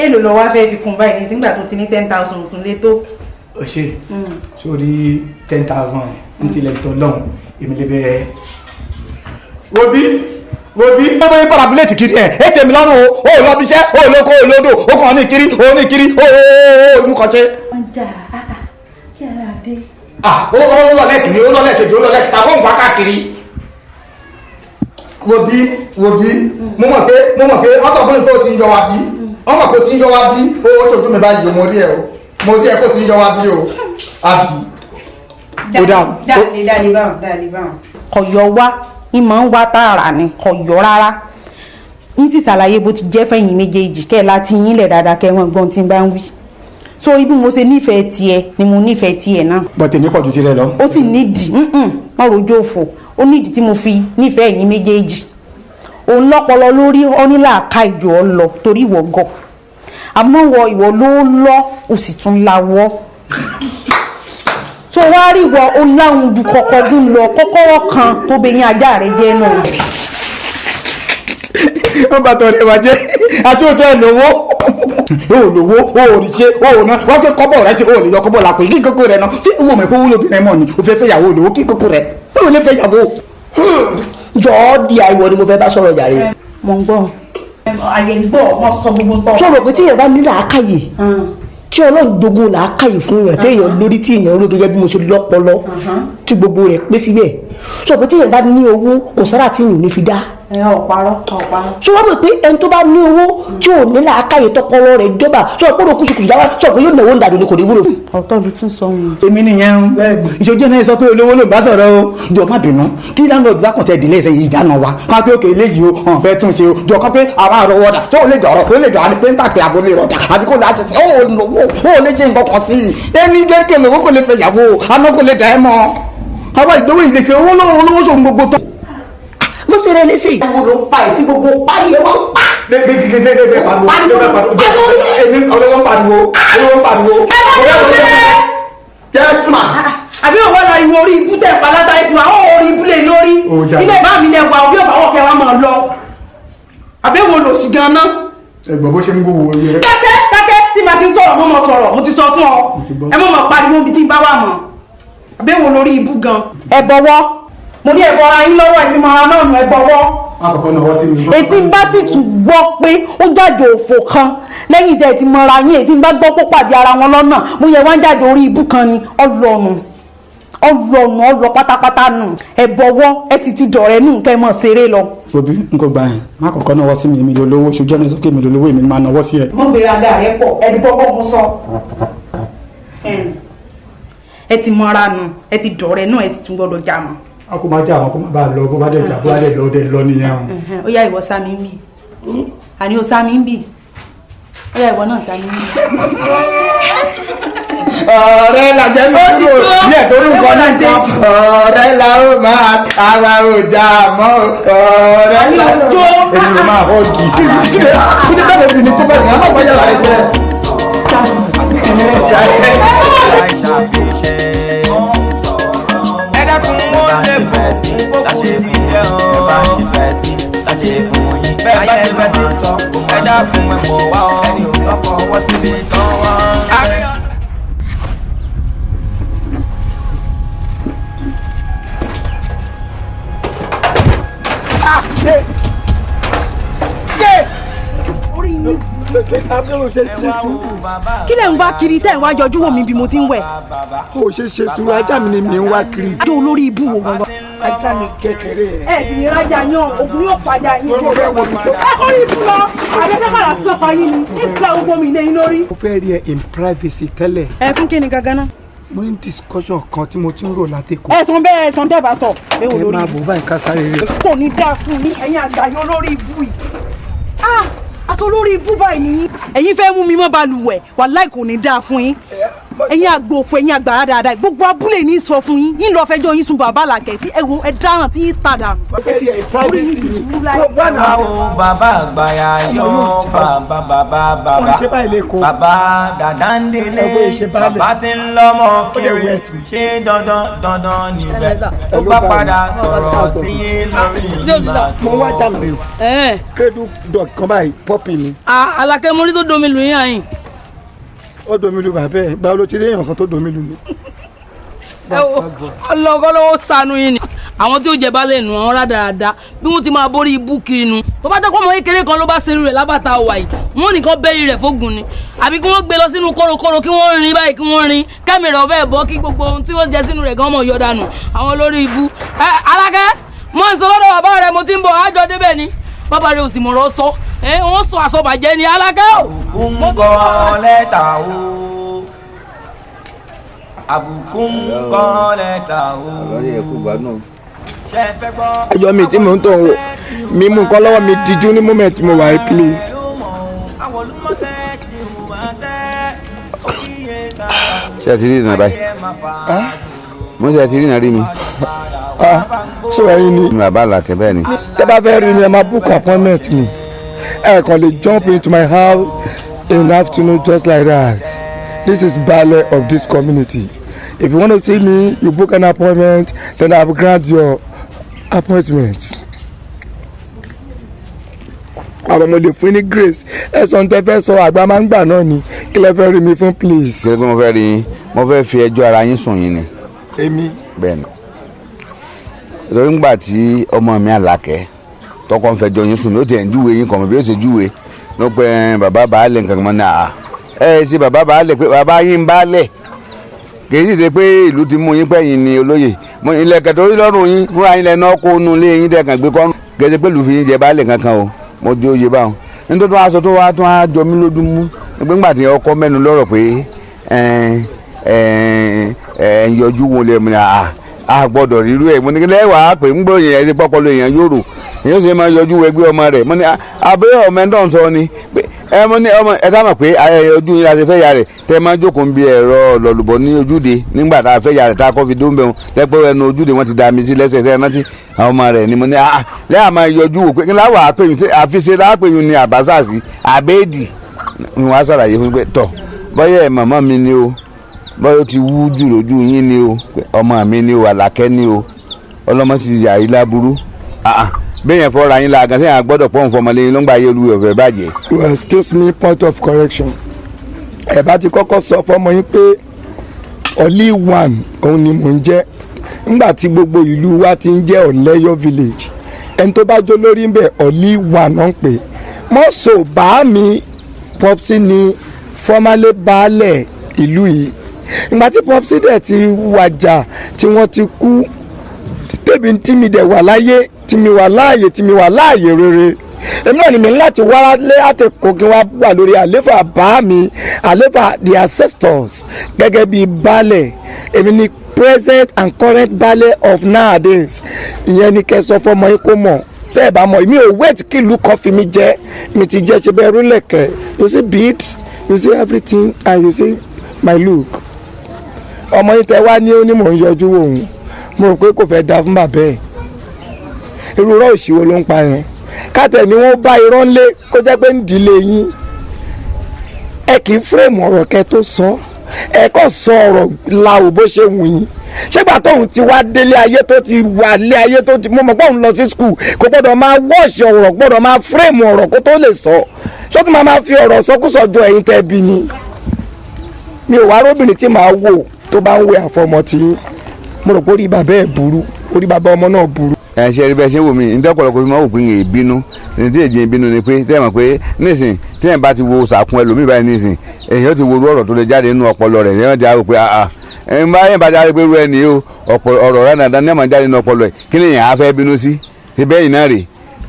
S8: èlò lọ wá fẹ́ fi kún báyìí ní nígbà tó ti ní 10,000 kún lé tó.
S3: o ṣe sórí 10,000 n tilẹ̀ tọ́ lọ́hùn èmi lè bẹ́ẹ̀. wo bí
S5: wo bí wọ́n bẹ parabulẹ́tì kiri ẹ̀ ẹ̀ tèmi lọ́rùn o ò lọ bí iṣẹ́ o ò lóko o ò lódò o kàn ní kiri o ní kiri o ò olùkọ́ṣe.
S8: ọjà kí ara dé.
S5: ó lọ lẹ́kìnní ó lọ lẹ́kejì ó lọ lẹ́kẹta ó ń wá káàkiri. wo bí mo mọ̀ pé wọ́n sọ fún mi pé o ti ń yọ wa bí wọ́n mọ̀ pé o ti ń yọ wa bí o ṣojú mi báyìí mo rí ẹ kó o ti ń yọ wa bí o àbí.
S8: dáàlì báwọn.
S9: kọ̀yọ̀ wá ìmọ̀ ń wá tààrà ni kọ̀yọ̀ rárá ń sì ṣàlàyé bó ti jẹ́ fẹ̀yìn méjèèjì kẹ́ ẹ̀ láti yín lẹ̀ dáadáa kẹ́ wọ́n gbọ́n tí ń bá ń wí sórí bí mo ṣe nífẹ̀ẹ́ tiẹ̀ ni mo nífẹ̀ẹ́ tiẹ̀ náà.
S5: bọ́tẹ̀ ní pọ̀jù tirẹ̀ lọ.
S9: ó sì nídìí má rojọ́ òfò ó nídìí tí mo fi nífẹ̀ẹ́ yín méjèèjì òun lọ́pọlọ lórí ọ́nílàáká ìjọ ọ lọ torí ìwọ gọ̀ àmọ́ ìwọ ló lọ ó sì tún láwọ́ tó wá rí wọ ó láwùn ju kọkọdún lọ kọ́kọ́rọ́ kan tó bẹ yín ajá rẹ jẹ́ náà.
S5: wọ́n bá tọ́ ẹ̀wà jẹ́ àti òtẹ́ ìlówó o ò lówó o ò rí ṣe o ò ná wọ́n pé kọ́bọ̀ rẹ sí o ò lè yọ kọ́bọ̀ lápò kí kókó rẹ náà tí owó mọ̀ pé wúlò obìnrin mọ̀ ni o fẹ́ fẹ́ yàwó olówó kí kókó rẹ o ò lè fẹ́ yàwó.
S7: jọ̀ọ́ di àìwọ ni mo fẹ́ bá sọ̀rọ̀ jàre.
S9: mo ń gbọ́.
S8: àyè ń gbọ́ wọ́n sọ gbogbo tọ́.
S7: sọ̀rọ̀ pé tí èèyàn bá ní làákàyè tí ọlọ́run dogun làákàyè fún yàn téèyàn lórí tí èèyàn ló gẹ́gẹ́ bí mo ṣe lọ́pọlọ tí gbogbo rẹ̀ pé síbẹ̀ sọ̀rọ̀ pé tí èèyàn bá ní owó kò sára tí èèyàn ní fi dá.
S8: ọ̀parọ́.
S7: ṣé wọ́n mọ̀ pé ẹni tó bá ní owó tí ò ní làákàyè tọpọlọ rẹ̀ jọba sọ̀rọ̀ pé ó kùsùkùsù dáwà sọ̀rọ̀ pé yóò náwó ń dàdú ni kò ní wúlò.
S9: ọ̀tọ̀ ló tún sọ wọn.
S5: èmi nìyẹn ìṣojú náà sọ pé olówó ló ń bá sọ̀rọ̀ o jọ má bínú tí láńlọ́ọ̀dù bá kàn tẹ̀ délé ẹsẹ̀ yìí ìdáná wa ká pé òkè eléyìí o hàn fẹ́ tún ṣe o jọ kán pé àwọn àrọwọ́dà tó o lè dọ̀rọ̀ o lè dọ̀rọ̀ àti pé ń tàpé àbò lè rọ̀dà àbí kò láti ṣe ó lówó ó lè ṣe nǹkan kan sí i ẹni jẹ́ kí olówó kò lè fẹ́ yàwó àná kò lè dà ẹ́ mọ́ àwọn ìgbówó ìlẹ̀ṣẹ̀ owó olówó sóhun gbogbo tó.
S7: mo ṣe rẹ léṣe ìyàwó ló ń pa ètí gbogbo parí ẹ wọn pa.
S8: àbí òwò lọ ìwọ orí ibú tẹ̀ pa látàrí tiwa ó orí ibú lè lórí ilé bá mi lẹ́wà òbí ọ̀bà wọ̀ kẹwàá mọ̀ lọ àbí wo lò sí gan-an.
S5: ẹ̀gbọ́n bó ṣe ń gbówó orí rẹ.
S8: kẹ́kẹ́ tí màá ti sọ̀rọ̀ mo mọ̀ sọ̀rọ̀ mo ti sọ fún ọ ẹ mọ̀ mọ̀ pariwo mi tí ń bá wà mọ̀ àbí wo lórí ibú gan.
S9: ẹ bọ̀wọ́.
S8: mo ní ẹ̀bọ̀ ara yín lọ́wọ́ ẹ̀ tí mo ara náà nù ẹ bọ̀wọ́.
S5: àkọ́kọ́ náà wọ́n ti mi.
S9: ètí ń bá sì tún gbọ́ pé ó jáde òfò kan lẹ́yìn ìjà ìtì mọ́ra yín ètí ń bá gbọ́ pé pàdé ara wọn lọ́nà mo yẹ wá ń jáde orí ibú kan ni ọlọ pátápátá nù ẹ bọ̀wọ́ ẹ sì ti dọ̀rẹ́ nù kẹ́ ẹ mọ̀ ṣeré lọ.
S5: òbí n kò gbà yẹn má kọ́kọ́ náwó sí mi èmi lólówó ṣojú ẹni sọ pé èmi lólówó èmi máa náwó sí ẹ.
S8: mo gbé aga rẹ pọ̀ ẹni bọ́wọ́ mo sọ.
S9: ẹ ti mọ́ra nù ẹ ti dọ̀rẹ́ nù ẹ sì tún gbọ́dọ̀ jà mọ́.
S5: a kò má jà àwọn kó má bàa lọ bó bá dẹ̀ jà bó bá dẹ̀ lọ dẹ̀ lọ nìyẹn.
S9: ó yá ìwọ sá mi ń bì àní ó sá mi ń bì ó yá ìwọ náà sá mi ń bì.
S5: ọ̀rẹ́ làjẹ́ mi kúrò ní ẹ̀tọ́rí nǹkan náà sọ ọ̀rẹ́ la ó máa ara ò jà mọ́ ọ̀rẹ́ la ó èmi ló máa họ́ gì kí ni bẹ́ẹ̀ bí ni tó bẹ́ẹ̀ ní àmọ́ báyà láì jẹ́.
S2: ẹ dákun mo lè fẹ́ sí láṣẹ fún yẹ ọ́ bá ṣe fẹ́ sí láṣẹ fún yín bẹ́ẹ̀ bá ṣe fẹ́ sí tọ́ ẹ dákun ẹ pọ̀ wá ọ́ ẹni ò lọ́ fọwọ́ síbi tán wá.
S9: kí lẹ̀ ń wá kiri tẹ́ ẹ̀ wá yọjú wò mí bí mo ti ń wẹ̀.
S5: o ṣe ṣe sùúrù ajá mi ni mi ń wá kiri.
S9: ajá olórí ibú wo gbọngàn.
S5: ajá mi kékeré.
S9: ẹ sì ní rájà yan ògùn yóò padà yín kó lè wọ mi. ẹ kó rí ibú lọ àjẹkẹ́ padà sọ́kọ yín ni nígbà gbogbo mi lé yín lórí.
S5: mo fẹ́ rí ẹ in privacy tẹ́lẹ̀.
S9: ẹ fún kí ni gangan náà.
S5: mo ní discussion kan tí mo ti ń rò látẹ̀kọ́.
S9: ẹ̀sùn bẹ́ẹ̀ ẹ̀sùn tẹ́ bá sọ. ẹ
S5: ẹ máa bò báyìí ká sáré rè.
S9: kò ní dáa fún yín ẹ̀yin àgbáyé olórí ibú yìí. aṣọ olórí ibú báyìí nìyí. ẹ̀yin fẹ́ mú mi mọ́ balùwẹ̀ wàláì kò ní dáa fún yín. ẹ̀yin àgbò òfò ẹ̀yin àgbàrá dáadáa gbogbo abúlé ní sọ fún yín yín lọ fẹjọ́ yín sun bàbá làkẹ́ tí ẹ̀wọ̀n ẹ̀ dáràn tí yín tà dànù.
S2: báwo bàbá àgbàyà yọ bàbá dàda ń délé bàbá tí ń lọ́mọ kiri ṣé dandan nífẹ̀ẹ́ tó bá padà sọ̀rọ̀ sí yín lórí ìgbà tó.
S5: mo wá jà lóyún krédù dog kan báyìí pọ́pì ni.
S10: Alákẹ́ mo rí tó domi lù yín àyìn.
S5: ó domi lu bàbá ẹ báwo ló ti rí èèyàn kan tó domi lu mi.
S10: ẹ wo ọlọ́gọ́ ló sànú yín ni àwọn tí ó jẹ balẹ̀ nù àwọn rádaràda bí wọ́n ti máa borí ibú kiri nu tó bá tẹ́kọ̀ ọmọ kékeré kan ló bá ṣerú rẹ̀ lábàtà wà yìí wọ́n nìkan bẹ́ẹ̀rì rẹ̀ fógun ni àbí kí wọ́n gbé lọ sínú kórokóró kí wọ́n rin báyìí kí wọ́n rin kẹ́mìrì ọ̀bẹ bọ́ kí gbogbo ohun tí wọ́n jẹ sínú rẹ̀ gan mọ̀ yọ dànù àwọn olórí ibú. Alákẹ́ mọ̀ ń sọ lọ́dọ̀ bàbá rẹ̀ mo ti ń bọ̀ àjọ débẹ̀ ni bàbá rẹ̀ ò sì mọ̀rọ̀ sọ wọ́n sọ àsọbàjẹ́ ni Alákẹ́ o.
S2: àbùkù ń kọ́ lẹ́tà o àbùkù ń kọ́ lẹ́tà o.
S11: ẹjọ́ mi tí mò ń tàn wò mi mú nǹkan lọ́wọ́ mi díjú ní moment mo wà yìí please.
S4: ṣé ẹ ti rí ìrìnà báyìí mo ṣe ti rí ìrìnà rí mi.
S11: so ẹ̀yin ni.
S4: mi bàbá Àlàkẹ́ bẹ́ẹ̀ ni.
S11: tẹ́ bá fẹ́ rí mi ẹ máa book appointment mi ẹ kàn lè jump into my house in the afternoon just like that. This is Baale of this community. If you want to see me, you book an appointment, then I will grant your appointment. àwọn ọmọ lè fún ní grace ẹ̀sán tẹ́ fẹ́ sọ àgbà máa ń gbà náà ni kí lẹ fẹ́ rí mi fún please.
S4: kí ló pé mo fẹ́ rí yín mo fẹ́ fi ẹjọ́ ara yín sùn yín ni.
S11: èmi.
S4: bẹ́ẹ̀ ni lórí ńgbà tí ọmọ mi Àlàkẹ́ tọkọ ń fẹjọ́ yín sùn mi ó ti ẹ̀ ń júwe yín kàn mọ́ bí ó ṣe júwe ló pẹ́ bàbá Baálẹ̀ nǹkan kan mọ́ náà ṣe bàbá Baálẹ̀ pé bàbá yín ń Baálẹ̀ kì í sì ṣe pé ìlú ti mú yín pẹ́yìn ni olóyè ilẹ̀kẹ̀ tó rí lọ́rùn yín fúnra yín lẹ́nu ọkọ̀ onú ilé yín dẹ̀kan gbé kọ́rùn gẹ́gẹ́ pé lùfín yín jẹ Baálẹ̀ kankan o mo jẹ́ oyè báwọn nítorí wọn aṣọ tó wá tó wá jọ mí lójú mú nígbà tí ọkọ mẹ́nu lọ́rọ̀ pé ń yọjú wọn lè mú a gbọ́dọ̀ rírú ẹ̀ mo ní kí lẹ́wàá pé ń gbọ́ yẹn ẹni pọ́pọ́ lè yàn yòrò èyí ó sì máa yọjú ẹgbẹ́ ọmọ rẹ̀ mo ní abẹ́rẹ́ ọmọ ẹ̀ńdọ̀ ń sọ ni mo ní ọmọ ẹ sábà pé ojú yín láti fẹ́ ya rẹ̀ tẹ́ máa jókòó ń bi ẹ̀rọ lọ́lùbọ̀ ní ojúde nígbà tá a fẹ́ ya rẹ̀ tá a kọ́ fi dó ń bẹ̀ wọn lẹ́pẹ́ ẹnu ojúde wọn ti da mi sí lẹ́sẹ̀ tẹ́ ẹ rántí àwọn ọmọ rẹ̀ ni mo ní lẹ́yìn àmọ́ yọjú wò pé kí láwọ̀ àpèyìn tí àfiṣe lápèyìn ni àbáṣàṣì àbẹ́ẹ̀dì ni wọ́n á ṣàlàyé fún pé tọ̀ bọ́yẹ̀ màmá mi ni o bọ́yọ̀ ti wú jù lójú yín ni o ọmọ mi ni o Àlàkẹ́ ni o ọlọ́mọ sì yà í láburú bẹ́ẹ̀ fọ́ra yín la gan sẹ́yìn àgbọ́dọ̀ pọ́n fọmọlẹ́yìn ló ń gba ayé olú ọ̀fẹ́ bàjẹ́.
S11: well excuse me point of correction ẹ bá ti kọ́kọ́ sọ fọmọ yín pé Ọ̀lì one òun ni mò ń jẹ́ nígbà tí gbogbo ìlú wa ti ń jẹ́ Ọ̀lẹ́yọ̀ village ẹni tó bá jó lórí ń bẹ̀ Ọ̀lì one náà ń pè mọ́sọ̀ bá mi Popsi ni formerly baálẹ̀ ìlú yìí ìgbà tí Popsi dẹ̀ ti wàjà tí wọ́n ti kú tèmi tí mi dẹ̀ wà láyé tí mi wà láàyè rere èmi náà ni mi láti wá lé àtẹ̀kọ́ kí wọ́n wà lórí àléfà bá mi àléfà the ancestors gẹ́gẹ́ bí baálẹ̀ èmi ni present and current baálẹ̀ of nowadays ìyẹn ni kẹsàn fọmọ yín kó mọ̀ bẹ́ẹ̀ bá mọ̀ mi ò wait kí ìlú kan fi mi jẹ́ mi ti jẹ́ ṣe bẹ́ẹ̀ rúlẹ̀kẹ̀ you see beads you see everything and you see my look ọmọ yín tẹ wá ní ó ní mò ń yọjú òun mo rò pé kò fẹ́ da fún bàbá ẹ̀ irú irọ́ òṣìwò ló ń pa yẹn káàtẹ̀ ni wọ́n bá irọ́ ńlé kó jẹ́ pé ń dìlé yín ẹ kì í fírèmù ọ̀rọ̀ kẹ tó sọ ẹ kàn sọ ọ̀rọ̀ làwò bó ṣe wù yín ṣégbà tóun ti wá délé ayé tó ti wà lé ayé tó ti mú ọmọ pọ́ùn lọ sí skul kò gbọ́dọ̀ máa wọ́ọ̀ṣì ọ̀rọ̀ gbọ́dọ̀ máa fírèmù ọ̀rọ̀ kó tó lè sọ ṣó tí máa fi ọ̀rọ̀ sọkúsọ jọ ẹ̀yin tẹ́ bí ni mi ò wá róbìnrin tí màá wò tó bá ń wé àfọmọ tí mo rò pé orí bàbá ẹ̀ burú orí bàbá ọmọ náà burú.
S4: ẹ ṣe rí bẹ́ẹ̀ ṣe wò mí ní tọ́pọ̀lọpọ̀ fi máa wò pé ń bínú ní tí èjì bínú ni pé tẹ́ ẹ̀ mọ̀ pé nísìn tí ẹ̀ bá ti wo sàkún ẹlòmíì báyìí nísìn èyàn ti wo ọ̀rọ̀ tó lè jáde nínú ọpọlọ rẹ̀ èyàn ti á rò pé ẹ̀ ń bá yẹn bá jáde pé rú ẹni o ọ̀rọ̀ rẹ̀ nàdá ní àmọ́ jáde nínú ọpọlọ ẹ̀ kí ni èyàn á fẹ́ bínú sí ibẹ̀ yìí náà rè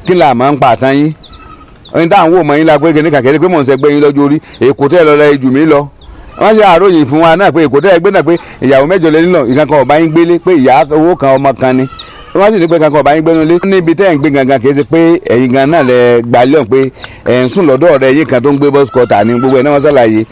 S4: kí là máa ń pa àtàn yín ẹni táwọn wò mọ́ yín la pé kìnìkan kẹ́lẹ́ pé mò ń sẹ́gbẹ́ yín lọ́jọ́ orí èkó tẹ́ lọ lẹ́ jù mí lọ wọ́n ṣe àròyìn fún wa náà pé èkó tẹ́ gbé náà pé ìyàwó mẹ́jọ lé nílò ìkankan ọ̀bá yín gbélé pé ìyá owó kan ọmọ kan ni wọ́n sì ní pé kankan ọ̀bá yín gbénu lé níbi tẹ́ ń gbé gangan kì í ṣe pé ẹ̀yin gan náà lẹ gbalẹ̀ pé ẹ̀ ń sùn lọ́dọ̀ ọ̀rẹ́ yín kan tó ń gbé bọ́sù kọta ní gbogbo ẹ̀ náà wọ́n ṣàlàyé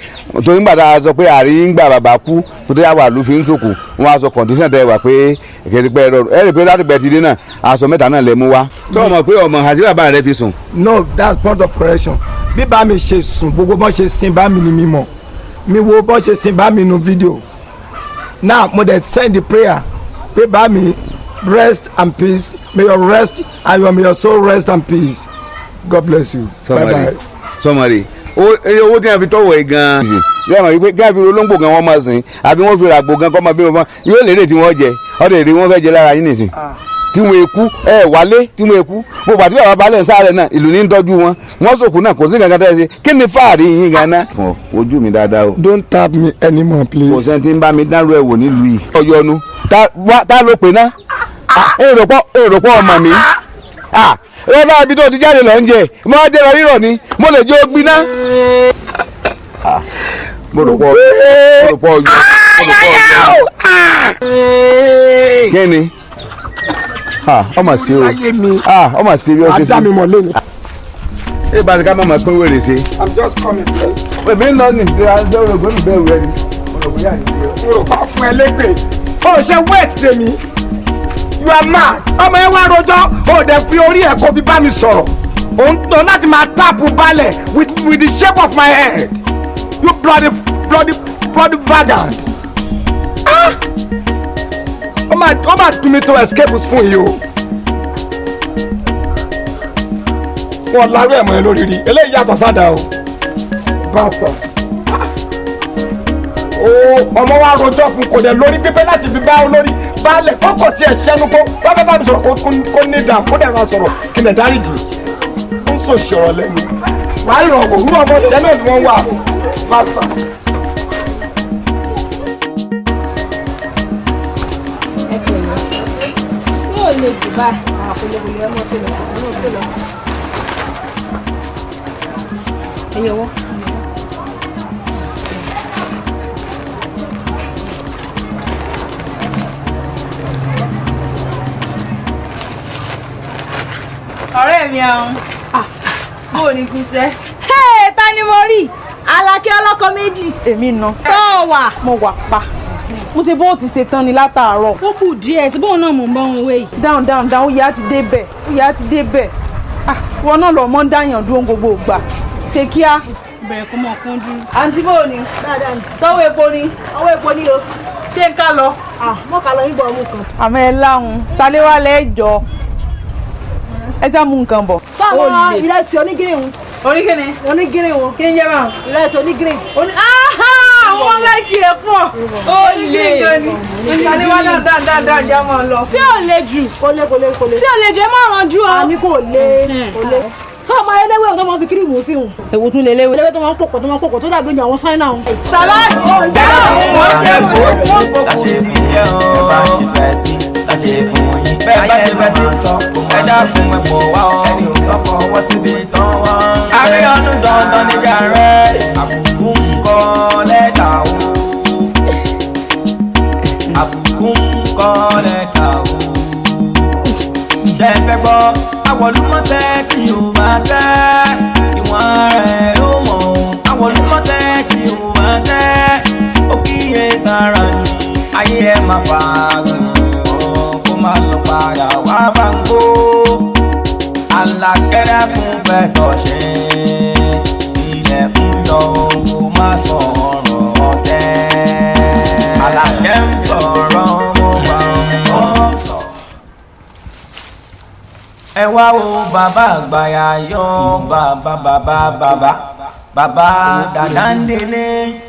S4: tó nígbà tá a sọ pé àrí ń gbà bàbá kú tó tẹ́ wà ló fi ń sòkò wọ́n á sọ kọ̀ǹtíṣàn tẹ́ wà pé kẹ́lẹ́ pẹ́ ẹ̀rọ ẹ̀ rí pé láti bẹ̀ ti dé náà aṣọ mẹ́ta náà lẹ mú wá. tó o mọ̀ pé ọmọ àti bàbá rẹ fi sùn.
S11: no that's point of correction bí bá mi ṣe sùn gbogbo bọ́n ṣe sin bá mi ni mi mọ̀ mi wo bọ́n ṣe sin bá mi nu fídíò now mo dey send the prayer pé bá mi rest and peace may your rest and may your soul rest and peace God bless you.
S4: sọmọrì owó tí wọn fi tọwọ ẹ gan-an yóò mọ̀ wípé gáàfi olóńgbò gan wọ́n máa sìn àbí wọ́n fi ràgbò gan kọ́ máa bí wọn fún yóò lérè tí wọ́n jẹ ọ̀dọ̀ èrè wọ́n fẹ́ jẹ lára yín nìsín tí wọ́n ekú ẹ wálé tí wọ́n ekú bó bàtí bàbá balẹ̀ sáré náà ìlú ní tọ́jú wọn wọ́n sòkú náà kò sí kankan tẹ́ ẹ ṣe kí ni fáàrí yín ganan. ojú mi dáadáa o.
S11: don't tap me anymore please.
S4: kò sẹ́ni tí ń bá mi dárò ẹ̀ wò nílùú yìí. ọ̀yọ́nu ta ló pe ná èrò pọ̀ ọmọ mi ẹ bá ibi tó ti jáde lọ ń jẹ mo á jẹ lọ rírọ̀ ni mo lè jẹ́ ogbiná. mo rò pọ̀ ọjọ́. kí ni ọmọ sí o ọmọ sí bí ó ṣe sí. ẹ bá ti ká máa pín wèrè ṣe.
S11: I'm just coming please.
S4: èmi ń lọ ní ìdíra ọgbọ́n mi bẹ́ẹ̀ rẹ ni.
S11: mo rò pa fún ẹ lépè ó ṣe wet tèmi you are mad ọmọ ẹ wá rojọ́ ó dẹ̀ fi orí ẹ̀ kó fi bá mi sọ̀rọ̀ òun tó láti máa táàpù balẹ̀ with the shape of my head you bloody vagant ó máa dùn mí tó escape fún yìí o wọn lárú ẹ̀ mọ́ ẹ lórí rí eléyìí yàtọ̀ sádà o bastard ọmọ wa rojọ́ fún kò dẹ̀ lórí pípẹ́ láti fi bá olórí baálẹ̀ kọ́kọ́ tí ẹ̀ ṣẹ́nu kó wọ́n fẹ́ bá mi sọ̀rọ̀ kó ní dàm kó dẹ̀ ra sọ̀rọ̀ kí lè dáríjì ó ń sòṣì ọ̀rọ̀ lẹ́nu wàá ìrànwọ́ òwúrọ̀ ọmọ ìjẹ́ náà ni wọ́n wà pásítọ̀.
S12: ẹ pẹ̀lú tí ò lè jù báyìí àpòlọpọlọ ẹ mọ́ tó lọ ẹ yọwọ́.
S9: ọ̀rẹ́ mi àwọn bó o ní kú sẹ́.
S12: ta ni mo rí Alákẹ́ ọlọ́kọ méjì.
S9: èmi nà.
S12: tó wà.
S9: mo wà pa mo ṣe bó ti ṣe tán ni látàárọ̀.
S12: ó kù díẹ̀ sí bóun náà mò ń bá wọn wé yìí.
S9: dáhùn ó yá ti débẹ̀ wọn náà lọ mọ́ ń dáyàn dúró gbogbo ìgbà ṣe kíá.
S12: bẹ̀rẹ̀ kó mọ̀ kán dúró.
S9: àǹtí bò ní.
S12: dáadáa ni.
S9: sọ́wọ́ epo ni.
S12: ọwọ́ epo ni o.
S9: ṣé ń ká lọ.
S12: mọ́ ká lọ yín bọ̀ ọmú kan.
S9: àmọ́ ẹ láhùn taléwá lẹ́jọ́ ẹ sá mú nǹkan bọ̀.
S12: fáwọn ìrẹsì onígírìn
S9: onígírìn wọn kí n jẹ́ báwọn.
S12: ìrẹsì onígírìn.
S9: àwọn láìkí ẹ pọ̀. onígírìn gan ni taléwá dáadáa já máa lọ.
S12: tí ò le jù.
S9: kò le.
S12: tí ò le jù ẹ má ràn jù ọ.
S9: àní kò le.
S12: tó ọmọ eléwé ọ̀gá máa fi kírìmù sí wọn.
S9: èwo tún lè léwé.
S12: eléwé tó máa ń pòpọ̀ tó dàbí oúnjẹ àwọn sáínà wọn.
S9: sàláàdì ọ̀jẹ̀
S2: láṣẹ fún yẹn o bá ṣe fẹ́ sí láṣẹ fún yín. bẹ́ẹ̀ bá ṣe fẹ́ sí tán ẹ dákun ẹ pọ̀ wá ọ. ẹni ò lọ fọwọ́ síbi tán wá. àrí ọdún dandan níjà rẹ̀ àbùkù ń kọ́ lẹ́tà o. àbùkù ń kọ́ lẹ́tà o. ṣe é fẹ́ gbọ́ àwọ̀lúmọ̀tẹ́ kí o máa tẹ́ ìwọ̀n rẹ̀ ló mọ̀ ọ́n. àwọ̀lúmọ̀tẹ́ kí o máa tẹ́ ó kíyè sára ni ayé ẹ máa fàágùn kó máa lọ padà wá fáńgó. Alákẹ́rẹ́ kún fẹsọ̀ ṣe ilẹ̀kùn yọ owó má sọ̀rọ̀ ọ̀tẹ̀. Alákẹ́ ń sọ̀rọ̀ mo bá wọn sọ. ẹ wá wo bàbá àgbàyà yọ bàbá dàda ń délé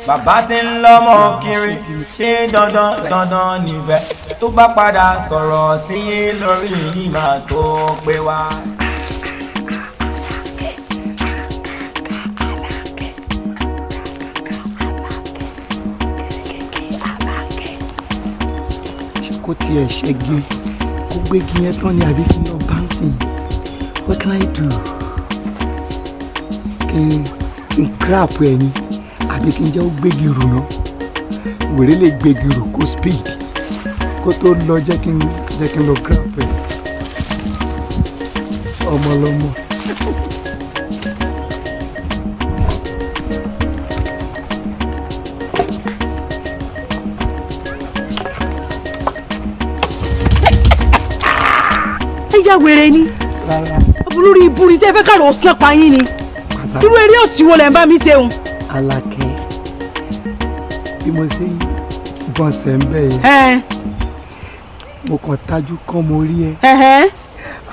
S2: bàbá tí ń lọ́mọ kiri ṣé dandan nífẹ̀ẹ́ tó bá padà sọ̀rọ̀ sí lórí ìgbà tó pé wá.
S11: kó tiẹ̀ ṣẹ́gi kó gbégi yẹn tán ni àbí kí n lọ bá ń sìn what can I do kí n crap ẹ ni àbí kí n jẹ́ ó gbégi rù náà wèrè lè gbégi rù kó speed kó tó lọ jẹ́ kí n lọ crap ẹ ọmọ lọmọ.
S9: ya wèrè ni olórí ibu ni tẹ́ fẹ́ kàrò ọ̀sán pa yín ni irú eré òsì wo lẹ́ ń bá mi ṣe òun.
S11: Alákẹ́ bí mo ṣe gbọ̀nsẹ̀ ń bẹ̀ yẹn mo kàn tajú kán mo rí ẹ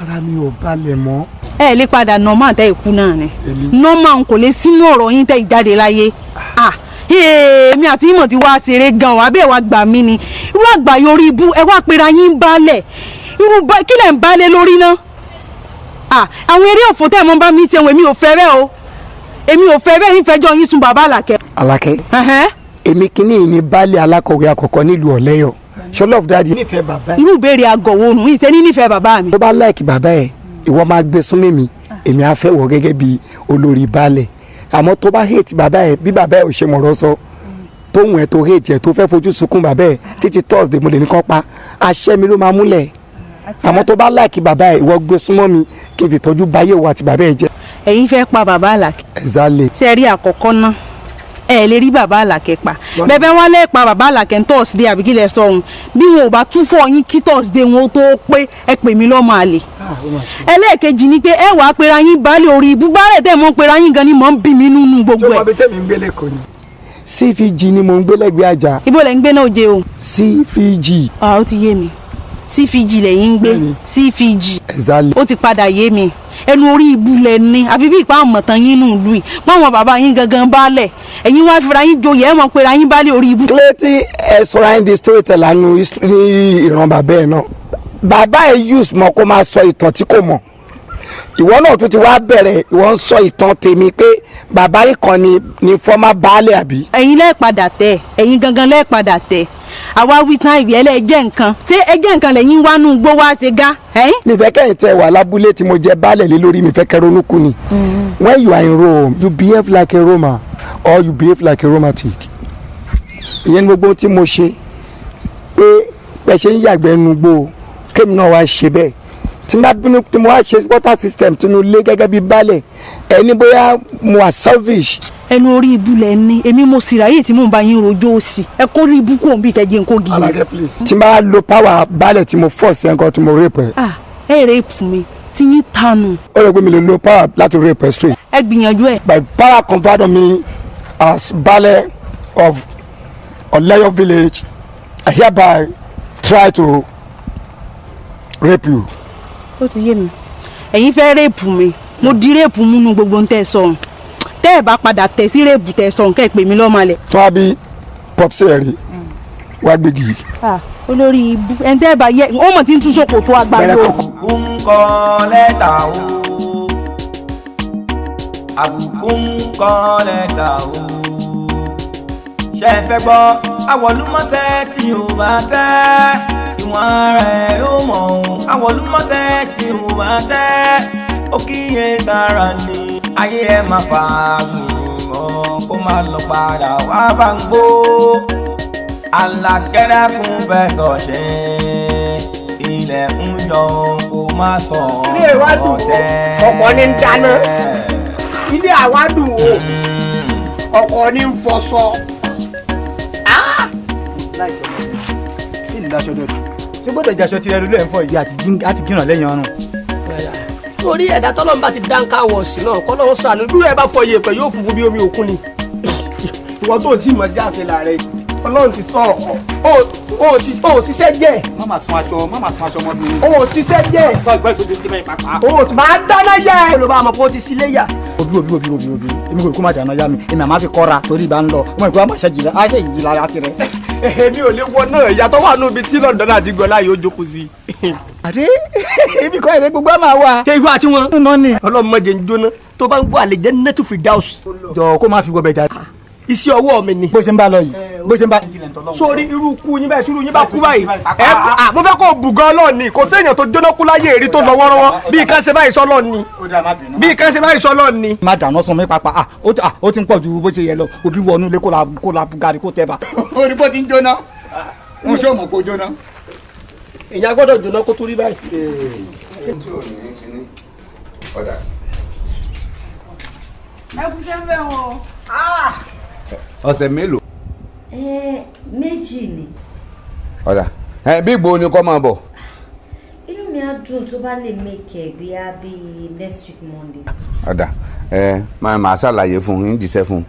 S11: ara mi ò balẹ̀ mọ́.
S9: ẹ lè padà nọ́mà tẹ ìkú náà ni nọ́mà n kò lè sínú ọ̀rọ̀ yín tẹ ìjáde láyé èmi àti ìmọ̀ tí wàá ṣeré gan wàá bẹ́ẹ̀ wá gbà mí ni irú àgbà yorí ibú ẹ wá pera yín balẹ̀ irú kí lẹ̀ ń balẹ̀ lórí náà àwọn eré òfò tẹ́ ẹ̀ mọ́ bá mi ṣe wọn èmi ò fẹ́ bẹ́ẹ̀ o èmi ò fẹ́ bẹ́ẹ̀ yín fẹjọ́ yín sun bàbá Àlàkẹ́.
S11: Àlàkẹ́ èmi kìíní ní baálé alákọ̀wé àkọ́kọ́ nílùú Ọ̀lẹ́yọ̀ ṣọlá of daddy.
S7: nífẹ̀ẹ́ bàbá
S9: irú ìbéèrè àgọ̀wò òun ìṣẹ́ ní nífẹ̀ẹ́ bàbá mi.
S11: tó bá láìkì bàbá ẹ̀ ìwọ máa gbé súnmí mi èmi á fẹ́ wọ gẹ́gẹ́ bí olórí baálẹ̀ àmọ́ tó bá hate bàbá ẹ̀ bí bàbá ẹ̀ ò ṣe mọ̀rọ̀ sọ tóhun ẹ̀ tó hate ẹ̀ tó fẹ́ fojú sunkún bàbá ẹ̀ títí Thursday mo lè ní kán pa àṣẹ mi ló máa múlẹ̀ àmọ́ tó bá láìkì bàbá ẹ̀ ìwọ gbé súnmọ́ mi kí n fi tọ́jú báyé wa àti bàbá ẹ̀ jẹ́.
S9: ẹ̀yin fẹ́ pa bàbá Àlàkẹ́.
S11: exactly.
S9: sẹ́ẹ̀rí àkọ́kọ́ náà ẹ lè rí bàbá Àlàkẹ́ pa bẹ́ẹ̀ wá lè pa bàbá Àlàkẹ́ ní Thursday àbí kí lẹ sọ ohun bí wọn ò bá tún fọ yín kí Thursday wọn ó tó pé ẹ pè mí lọ́mọ àlè. ẹlẹ́ẹ̀kejì ni pé ẹ wàá pera yín baálé orí ibùgbárẹ̀ tẹ̀ mọ́ pera yín gan ni mò ń bí mi nínú gbogbo ẹ̀.
S11: tí o bá bí tẹ̀mí ń gbélé kò ní. CVG ni mò ń gbé lẹ́gbẹ̀ẹ́ àjà.
S9: ibo lẹ ń gbé náà jẹ o.
S11: CVG.
S9: ó ti yé mi CVG lẹ́yìn ń gbé CVG.
S11: exactly.
S9: ó ti padà yé mi ẹnu orí ibu lẹ ní àfi bí ìpá àmọ̀tán yín nù lùi báwọn bàbá yín gangan baálẹ̀ ẹ̀yin wá fira yín joyè ẹ̀ mọ̀ pé ra yín baálé orí ibu.
S11: kílẹ̀tì ẹ sọ̀rọ̀ ayé di storyteller nu ní ìran bàbá ẹ̀ náà bàbá ẹ̀ use mọ̀ kó máa sọ ìtàn tí kò mọ̀ ìwọ náà tún ti wá bẹ̀rẹ̀ ìwọ ń sọ ìtàn tèmi pé bàbá yìí kan ni former baálẹ̀ àbí.
S9: ẹ̀yin lẹ́ẹ̀ padà tẹ̀ ẹ̀yin gangan lẹ́ẹ̀ padà tẹ̀ àwa wí tán ìwé ẹlẹ́jẹ̀ nǹkan ṣé ẹjẹ̀ nǹkan lẹ́yìn wá nù gbó wá ṣe gá.
S11: nífẹ̀ẹ́ kẹ́yìn tẹ wà lábúlé tí mo jẹ baálẹ̀ lé lórí mi fẹ́ kẹ́ ronú kú ni. when you are in Rome you behave like a Roman or you behave like a romantic. ìyẹn ni gbogbo tí mo ṣe pé bẹ́ẹ̀ ṣe ń yàgbẹ́ nu gbó kémi náà wá ṣe bẹ́ẹ̀ tí má bínú tí mo wá ṣe water system tí mo lé gẹ́gẹ́ bí baálẹ̀ ẹni bóyá mo wà selfish.
S9: ẹnu orí ibu lẹ ní èmi mo sì ráyè tí mò ń bá yín rojọ́ òsì ẹ kó rí ibú kò ń bí kẹjẹ ń kó gi.
S11: Àlàkẹ́ please. tí n bá lo power baálẹ̀ tí mo force ẹ̀ nǹkan tí mo rape ẹ̀.
S9: ẹ rape mi tí yín tanu.
S11: ó rẹ pé mi lè lo power láti rape ẹ̀ straight.
S9: ẹ gbìyànjú ẹ.
S11: by power conferred on me as baálẹ̀ of Ọ̀lẹ́yọ̀ village I hereby try to rape you.
S9: ó ti yé mi ẹ̀yin fẹ́ rèpù mi mo di rèpù múnú gbogbo ń tẹ̀ sọ̀hún tẹ́ ẹ̀ bá padà tẹ̀ sí rèpù tẹ̀ sọ̀hún kẹ́ ẹ̀ pè mí lọ́mọlẹ̀.
S11: tí wọ́n á bí pọ́psì ẹ̀ rí wá gbégi.
S9: olórí ibu ẹ̀ ń tẹ́ ẹ̀ bá yẹ ó mọ̀ tí ń tún ṣòkòtò agbára.
S2: àbùkù ń kọ lẹ́tà o àbùkù ń kọ lẹ́tà o ṣe é fẹ́ gbọ́ àwọ̀lúmọ̀tẹ́ tí ò bá tẹ́ ìwọ̀n rẹ̀ ló mọ̀ ọ́n àwọ̀lúmọ̀tẹ́ tí ò bá tẹ́ ó kíyè sára ní ayé ẹ̀ máa fà gùn kó má lọ padà wá fàǹgbó Àlàkẹ́ dákun fẹ́ sọ̀ṣẹ́ ilẹ̀ ń yọ kó má sọ ọ̀tẹ̀.
S7: ọkọ ní ń dáná ilé àwádùn o ọkọ ní ń fọṣọ.
S5: kí ni daṣọ dọ̀tí ṣé gbọ́dọ̀ jaṣọ tirẹ̀ lulẹ̀ ń fọ ìdí àti gíràn lẹ́yìn ọrùn.
S7: torí ẹ̀dá tọ́lọ́run bá ti dáńká wọ̀ sí náà kọ́ lọ́wọ́ sànú dúró ẹ bá fọ iye pẹ̀ yóò funfun bí omi òkun ni ìwọ tó ti mọ̀ sí àṣẹ làárẹ̀ ọlọ́run ti sọ ọ ṣiṣẹ́ jẹ́.
S5: má máa sun aṣọ ọmọbìnrin.
S7: o ṣiṣẹ́ jẹ́. o máa dáná jẹ́. olùbá àmọ́ kó ti sílé yà.
S5: obi èmi kò kó má dáná yá mi èmi àmà fi kọ́ra torí ìbá ń lọ ọmọ ìkó àmọ́ ṣẹ́jì rẹ̀ àṣẹ yìí lára ti rẹ̀.
S7: èmi ò lè wọ náà ìyàtọ̀ wà níbi tí London àti gọlá yóò jókòó sí.
S5: àdé ibi kọ́ èrè gbogbo àmà wa.
S7: ṣé ìwé àti wọn.
S5: nínú ni.
S7: ọlọ́mọdé ń jóná tó bá ń gbọ́ àlejò nẹ́tù Firdaus.
S5: jọ kó má fi wọ bẹ̀ jáde.
S7: iṣẹ́ ọwọ́ mi ni.
S5: bó ṣe ń bá lọ yìí bó ṣe ń bá.
S7: sórí irú kú yín báyìí sírú yín bá kú báyìí mo fẹ́ kó bùgán lọ ni kò séèyàn tó jóná kú láyé èrí tó lọ wọ́rọ́wọ́ bí kan ṣe báyìí sọ́lọ́ ni bí kan ṣe báyìí sọ́lọ́ ni.
S5: má dáná sun mi pàápàá ó ti ń pọ̀ ju bó ṣe yẹ lọ òbí wọnú ilé kó la gàrí kó tẹ́ bá. orí bó ti ń jóná ń ṣe òmò kó jóná.
S7: èèyàn gbọ́dọ̀ jóná kó tó rí báyìí.
S12: ẹ kú ṣe ń bẹ̀ wọ́n.
S4: ọ̀sẹ̀ mélòó.
S6: méjì ni.
S4: ọ̀dà bí ìgbò ni kọ́ máa bọ̀.
S6: inú mi á dùn tó bá lè mẹ́kẹ̀ bí a bí next week Monday.
S4: ọ̀dà màá ṣàlàyé fún un jíṣẹ́ fún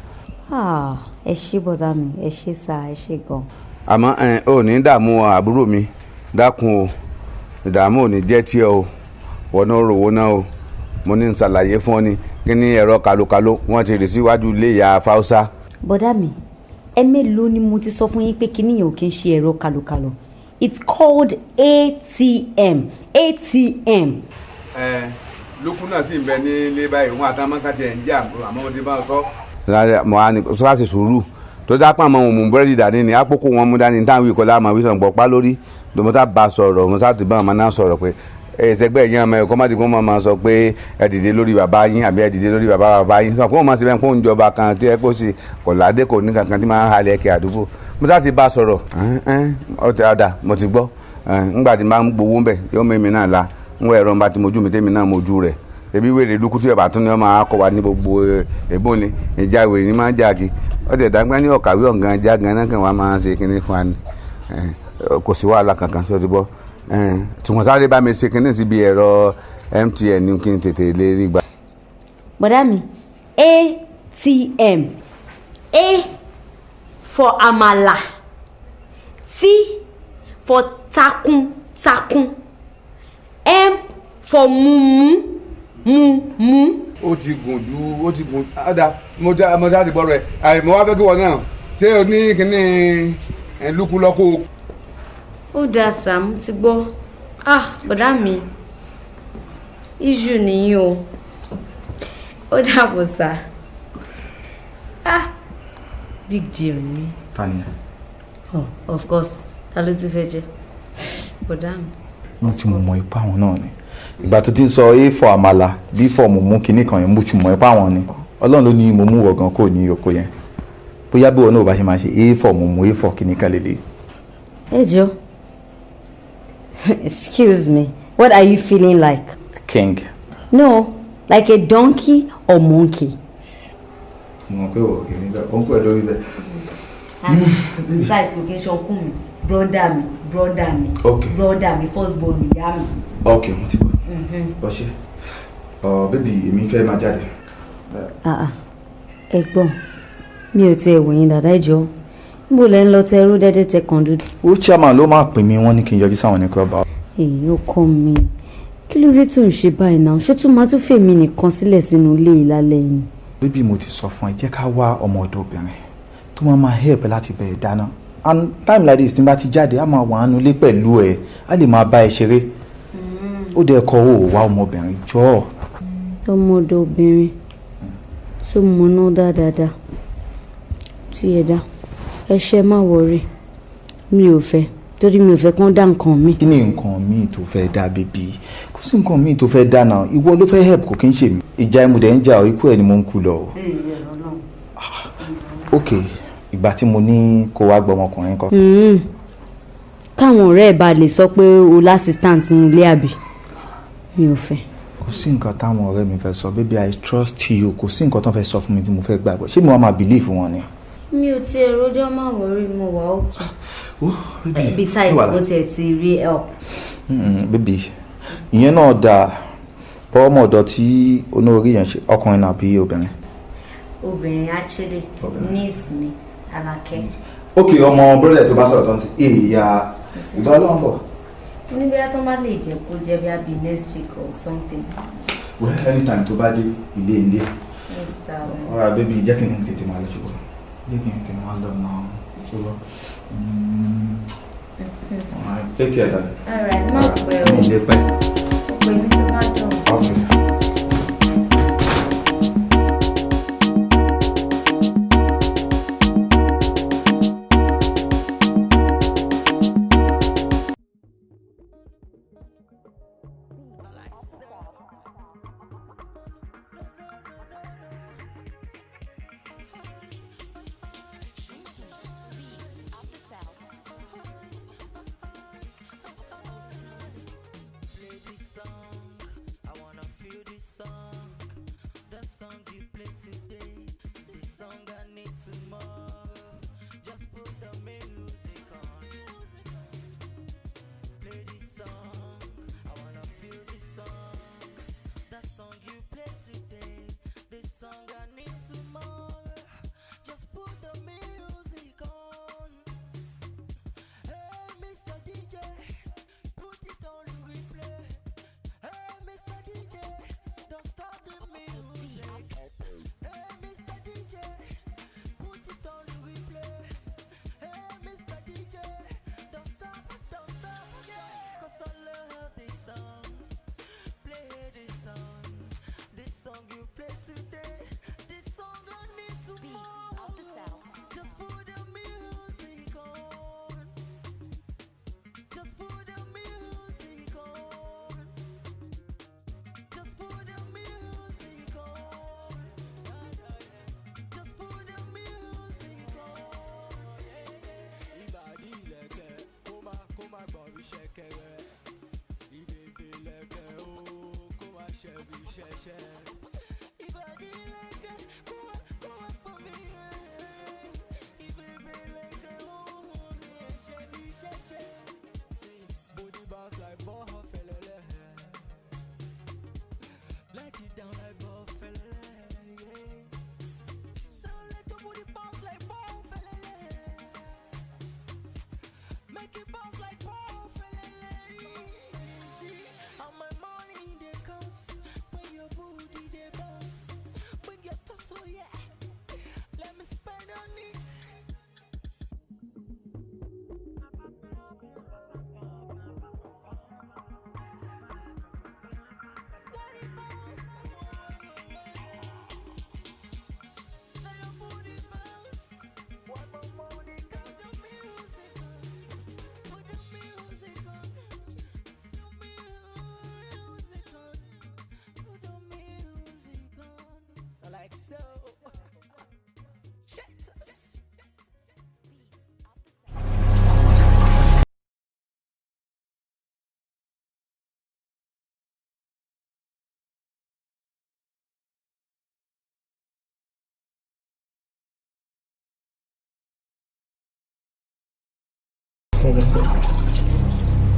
S4: un.
S6: ẹ ṣé bọ́dà mi ẹ ṣé sá ẹ ṣé gan.
S4: àmọ́ ò ní dààmú àbúrò mi dákun o ìdààmú ò ní jẹ́ tiẹ̀ o wọnà òròwò náà o mo ní ṣàlàyé fún ọ ni kí ni ẹ̀rọ kalokalo wọ́n ti rì síwájú ilé ìyá Fáúsá.
S6: bọ́dà mi ẹ mélòó ni mo ti sọ fún yín pé kíní yẹn ò kí ń ṣe ẹ̀rọ kalokalo It's called ATM. ATM.
S4: Lókun náà sì ń bẹ ní ilé báyìí wọn àtàmọ́kàtì ẹ̀ ń jà àmọ́ mo ti bá sọ. mo á ní sọ́wọ́sì sùúrù tó dápọ̀ àmọ́ òun mú búrẹ́dì dání ní àpòkò wọn mú dání táwọn ìkọlá àmọ́ wíṣọ̀ gbọ́ pa lórí mo tá bá sọ̀rọ̀ mo sá ti bá ọmọ náà sọ̀rọ̀ pé ẹ̀sẹ̀gbẹ́ ẹ̀yìn ọmọ ẹ̀kọ́ má ti kó máa sọ pé ẹ dìde lórí bàbá yín àbí ẹ dìde lórí bàbá yín sọ pé wọ́n máa ti bẹ́ẹ̀ fún ìjọba kan tí ẹ kó sí kọ̀ládé kò ní kankan tí máa ń halẹ̀ ẹ̀kẹ́ àdúgbò mo sá ti bá sọ̀rọ̀ ọ̀dà mo ti gbọ́ ńgbà tí máa ń gbowó ńbẹ̀ yóò mẹ́mi náà la ńwọ́ ẹ̀rọ ńbà tí mojú mi tẹ́mi náà mojú rẹ̀ ebi wèrè lukú tí ọba tún ní ọmọ akọ wa ní gbogbo èbó ni ìjà wèrè ní máa ń jáde ọ̀dẹ̀ dàgbà ní ọ̀kàwé ọ̀gán ajá gan náà kàn wá máa ń ṣe kinní fún wa ni kò sí wàhálà kankan sọ ti bọ́ tí wọ́n sáré bá mi ṣe kinní síbi ẹ̀rọ MTN ní kí n tètè lè rí gbà.
S6: Bọ̀dá mi ATM A for àmàlà T for takun M for mumu.
S4: Ó ti gùn ọ̀dà mo já ti gbọ́ rẹ̀ àìmọ́ wá fẹ́ kí wọ́n náà ṣé o ní kíní lúkú lọ́kọ́.
S6: Ó dáa Sam ti gbọ́ bọ̀dá mi issue nìyí o ó dàbọ̀ sá big deal ni.
S5: Tani.
S6: Of course ta ló tún fẹ́ jẹ́ bọ̀dá mi.
S5: Mo ti mọ̀ ipá wọn náà ni ìgbà tó ti ń sọ A for àmàlà B for mùmú kinní kan yẹn mo ti mọ̀ ipá wọn ni Ọlọ́run ló ní mo mú wọ̀gàn kò ní oko yẹn bóyá bí wọn náà bá ṣe máa ṣe A for mùmú A for kinní kan lélẹ̀.
S6: Ẹ jọ excuse me, what are you feeling like?
S5: King.
S6: No, like a donkey or monkey.
S5: Mo pe o kini be o ko lórí be.
S6: Besides kò kí n ṣe ọkùn mi brother mi
S5: okay.
S6: Brother mi first born mi ìyá mi.
S5: Okay, mo ti gbọ́. Ọṣẹ baby èmi fẹ́ máa jáde.
S6: Ẹ̀gbọ́n mi ò tiẹ̀ wòyìn dáadáa ìjọ níbo lẹ ń lọ tẹ ẹrú dẹ́dẹ́ tẹ kàn dúdú.
S5: Ó chairman ló máa pè mí wọ́n ní kí n yọjú sáwọn ní club house.
S6: Èyí ó kọ́ mi kí ló dé tó ń ṣe báyìí náà ṣé tún máa tún fèmí nìkan sílẹ̀ sínú ilé ìlálẹ́ yìí.
S5: Baby mo ti sọ fún ẹ jẹ́ ká wá ọmọ ọ̀dọ̀ obìnrin tó máa help láti bẹ̀rẹ̀ dáná and time like this tí n bá ti jáde á máa wà á nulẹ̀ pẹ̀lú ẹ á lè máa bá ẹ ṣeré ó dẹ̀ kọ́ ó wá ọmọbìnrin jọ.
S6: ọmọ ọ̀dọ̀ obìnrin tó mọ náà dáadáa tí ẹ dá ẹ ṣe má wọrí mi ò fẹ́ torí mi ò fẹ́ kán dá nǹkan mi.
S5: kí ni nǹkan mi tó fẹ́ dá bébí kò sí nǹkan mi tó fẹ́ dá náà ìwọ ló fẹ́ help kò kí n ṣe mí ìjà ìmùdẹ̀ ń jà ikú ẹ̀ ni mo ń kú lọ. ok ìgbà tí mo ní kó wá gbọ́ ọmọkùnrin kan.
S6: káwọn ọ̀rẹ́ ẹ̀ bá lè sọ pé o l'assistant nínú ilé àbí mi ò fẹ́.
S5: kò sí nǹkan táwọn ọ̀rẹ́ mi fẹ́ sọ baby I trust you kò sí nǹkan tó fẹ́ sọ fún mi tí mo fẹ́ gbàgbọ́ ṣé mi wá máa believe wọn ni.
S6: mi ò tiẹ̀ rojọ́ máa wọrí mo wà òkè. besides mo tiẹ̀ ti rí help.
S5: baby ìyẹn náà dáa bọ́ ọmọ ọ̀dọ̀ tí onóorí yẹn ṣe ọkùnrin náà bí obìnrin.
S6: obìnrin actually niece mi Alákẹ́.
S5: ok ọmọ brother tó bá sọ̀rọ̀ tó ń ti ìyá ìgbà ọlọ́run bọ̀.
S6: ní bí a tó má lè jẹ́ kó jẹ́ bí a bí next week or something.
S5: well anytime tó bá dé ilé. alright baby jẹ́ kí n tètè máa lọ ṣùgbọ́n jẹ́ kí n tètè máa lọ náà ṣùgbọ́n. alright take care darling.
S6: alright má pẹ́ o.
S5: mi ì lè pẹ́.
S6: pẹ̀lú tó bá dùn.
S5: okay.
S13: Play this song, I wanna feel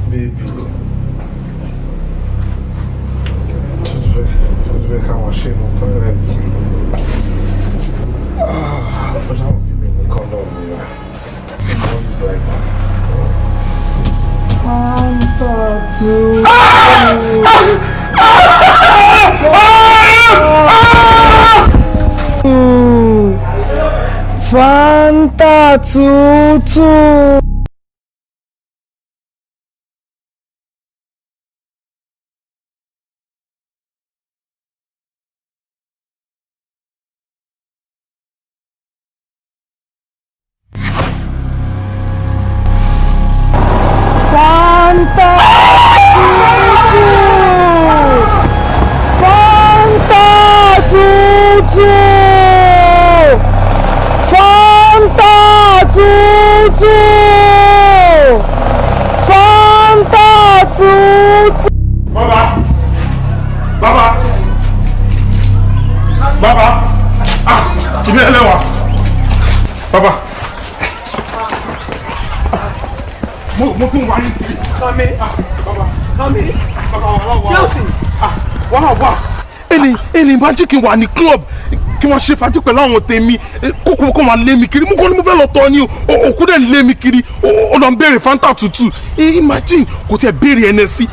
S13: Baby, je vais ramasser mon toilette. J'ai envie de me condom.
S14: Fanta tutu.
S13: Baba, tu viens là, Baba. Mon mari. Mami. Chelsea. Wá. Ele máa jẹ́ kí n wà ní club kí wọ́n ṣe fàájì pẹ̀lú àwọn tèmi kó máa lé mi kiri mú kọ́ ni mo fẹ́ lọ tọ́ ni o òkú dẹ̀ lé mi kiri o lọ ń béèrè Fanta tútù imagine kò tiẹ̀ béèrè ẹnẹ sí.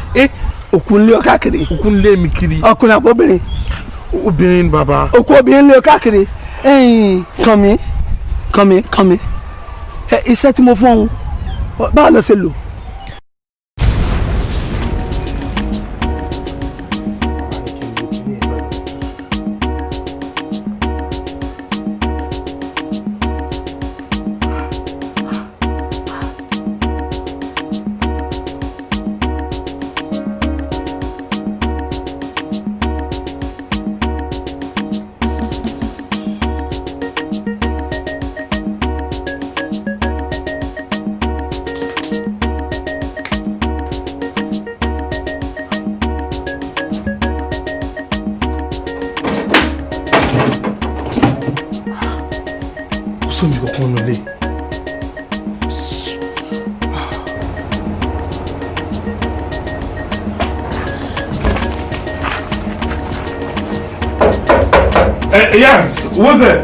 S7: Òkú ń lé ọ káàkiri.
S13: Òkú ń lé mi kiri.
S7: Ọkùnrin àbọ̀bìnrin.
S13: Obìnrin bàbá.
S7: Òkú obìnrin ń lé ọ káàkiri. Kàn mí. Iṣẹ́ tí mo fún ọ báwo lọ ṣe lò.
S13: Yes, what's it?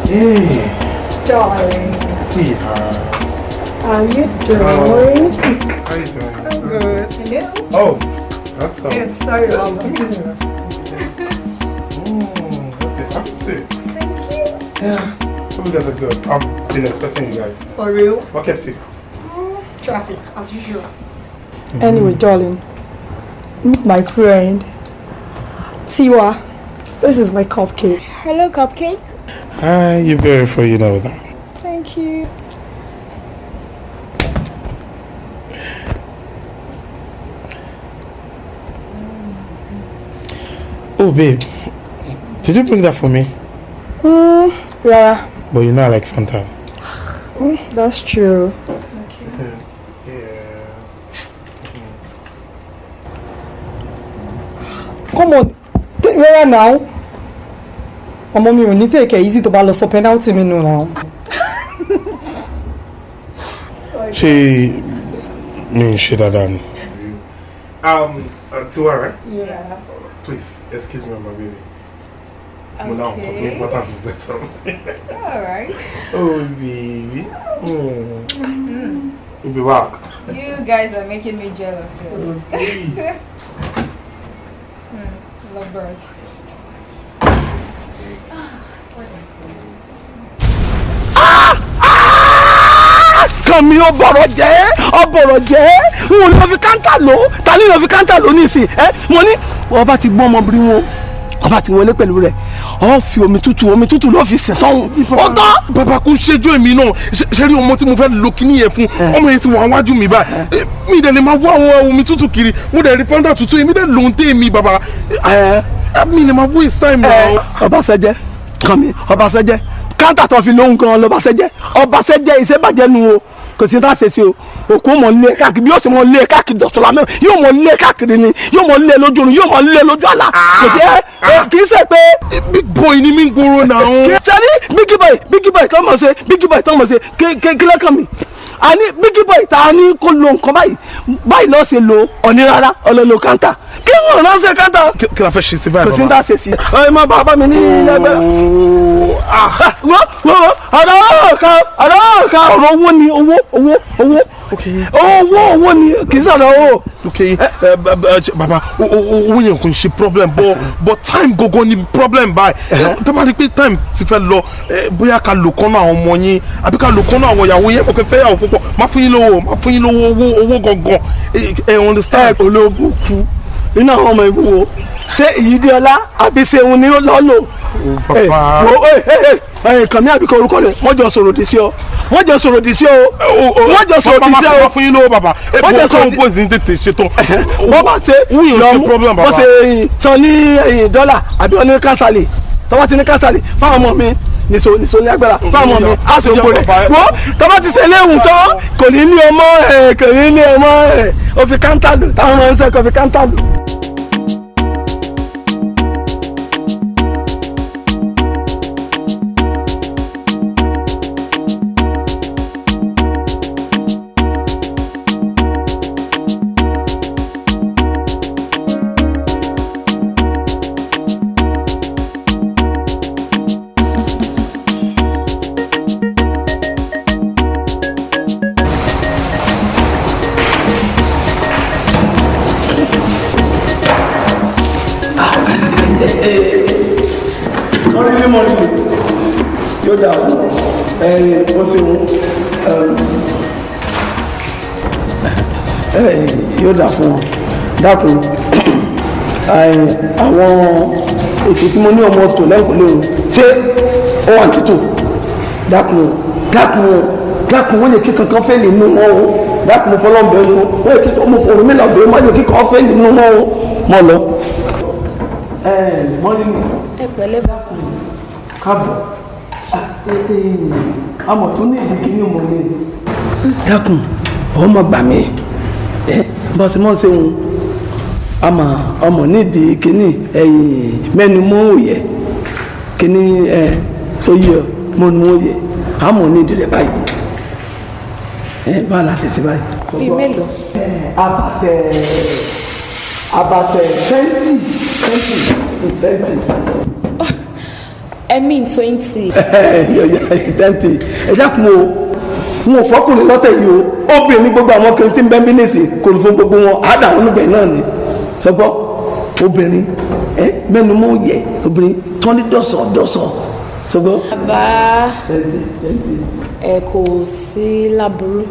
S13: Hey,
S15: darling.
S13: Sweetheart.
S15: How you doing?
S13: How you doing?
S15: I'm good. Hello.
S13: Oh, that's all.
S15: Yes, sorry about that.
S13: That's good. Have a seat.
S15: Thank you.
S13: Yeah, so you guys are good. I've been expecting you guys.
S15: For real?
S13: What kept you?
S15: Traffic, as usual. Anyway, darling, meet my friend. Tiwa, this is my cupcake.
S12: Hello, cupcake.
S13: Hi, you're beautiful, you know that.
S12: Thank you.
S13: Oh, babe, did you bring that for me?
S15: Yeah.
S13: But you know I like Fanta.
S15: That's true. come on rárá now ọmọ mi ò ní take it easy tó bá lọ sọ penalty mi nù now.
S13: ṣé mi ń ṣe dáadáa ni. Tiwa, right?
S15: Yeah.
S13: Please excuse me, my baby. Okay. Now, what's important to better?
S12: All right.
S13: Oh, baby. You'll be back.
S12: You guys are making me jealous, though.
S13: Okay.
S12: Love birds.
S3: Kàn mí ọbọ̀rọ̀ jẹ́ n ò lọ fi káńtà lò ta ni lọ fi káńtà lò nísìn mo ní ọba ti gbọ́n ọmọbìnrin wọn ọba ti wọlé pẹ̀lú rẹ̀ ọ fi omi tútù ló fi sẹ̀ sọ́hun ó tán.
S13: Bàbá kò ń ṣẹjọ́ èmi náà ṣe rí ọmọ tí mo fẹ́ lo kíní yẹn fún ọmọ yẹn ti wà wájú mi báyìí mi dẹ̀ lè máa wá àwọn omi tútù kiri mo dẹ̀ rí fọ́ńdà tútù èmi dẹ̀ lòún dé mi bàbá mi lè máa waste time náà.
S3: Ọbaṣẹ́jẹ́ kàn mí Ọbaṣẹ́jẹ́ káńtà tó fi lóhùn gan Ọbaṣẹ́jẹ́ ìṣèbàjẹ́ nu o kò sí tá a ṣe sí o òkú mọ̀ lé káàkiri bí yóò ṣe mọ̀ lé káàkiri dọ̀tọ̀lá mẹ́rin yóò mọ̀ lé káàkiri ni yóò mọ̀ lé lójú oorun yóò mọ̀ lé lójú àlá kò sí kì í ṣe pé.
S13: Big boy ni mi ń gbòòrò náà.
S3: sẹ́ni big boy tó mọ̀ ṣe kílẹ̀ kan mi àní big boy tá a ní kó lo nǹkan báyìí lọ́ọ́ ṣe lo ọ̀ní rárá ọlọ́lọ́ káńtà kí wọ́n ránṣẹ́ káńtà.
S13: Kí la fẹ́ ṣe sí báyìí bàbá.
S3: kò sí tá a ṣe sí. ẹ má bàbá mi ní ẹgbẹ́. wọ́n ọ̀rọ̀ owó ni owó ni kì í sọ̀rọ̀ owó.
S13: Okay, baba owó yẹn kò ń ṣe problem but time gogo ni problem báyìí tó bá rí pé time ti fẹ́ lọ bóyá ká lò kọ́nà àwọn ọmọ yín àbí ká lò kọ́nà àwọn ìyàwó yẹn kò fẹ́ yàwó púpọ̀ má fún yín lówó owó gangan ẹ understand.
S3: olóògùn kú iná àwọn ọmọ ìwúwo ṣé Ìyídéọlá àbí ṣeun ni ó lọ lò. Kàmí àbíkọ orúkọ rẹ wọ́n jọ sọ̀rọ̀ di sí ọ wọ́n jọ sọ̀rọ̀ di sí ọ.
S13: fún yín lówó bàbá wọ́n jọ sọ̀rọ̀ bó ṣe ń tètè ṣetán.
S3: wọ́n bá ṣe lọ́mú wọ́n ṣe san ní dọ́là àbí wọ́n ní kásálì tọ́wọ́ ti ní kásálì fáwọn ọmọ mi nìṣó ní agbára fáwọn ọmọ mi á ṣe gbogbo rẹ̀ wọ́n tọ́wọ́ ti ṣe léwu tán kò ní ní ọmọ òfin káńtà lò táwọn ọmọ ń sẹ́kọ̀ òfin káńtà lò. Yóò dà ó sì yóò dà fún wọn dákun àwọn ètò tí mo ní ọmọ tò lẹ́kùn lóru ṣé ó wà títò dákun wọ́n lè kí kankan fẹ́ lè mú wọn o dákun mo fọlọ́ bẹ́ẹ̀ wọn wọ́n lè kí kankan mo fọ̀rọ̀ mi lọ́bẹ̀ẹ́ wọ́n lè kí kankan fẹ́ lè mú wọn o mọ́ lọ. mọ́lẹ́ mi.
S12: ẹ pẹ̀lẹ́ bá kù.
S3: káàbọ̀ àmọ̀ tó ní ìdí kìíní mọ̀ ní. dákun ọmọ gbà mí bọ́sí mọ́ ṣe ń ọmọ nídìí kìíní mẹ́nu mọ́ òye kìíní sóyè mọ́nu òye àmọ̀ nídìí rẹ̀ báyìí bá a láti ṣe báyìí.
S12: bíi mélòó.
S3: abatẹ 20.
S12: I mean 20.
S3: 20. ẹ dákun o wọn ò fọkùnrin lọ́tẹ̀ yìí o obìnrin gbogbo àwọn ọkùnrin tí ń bẹ́ ń bí nìsí kò ní fún gbogbo wọn àdá àwọn oníbẹ̀ náà ni sọgbọ́ obìnrin mẹ́nu mọ́ yẹ obìnrin tán ní dọ́sọ̀ sọgbọ́.
S12: bàbá ẹ kò sí láburú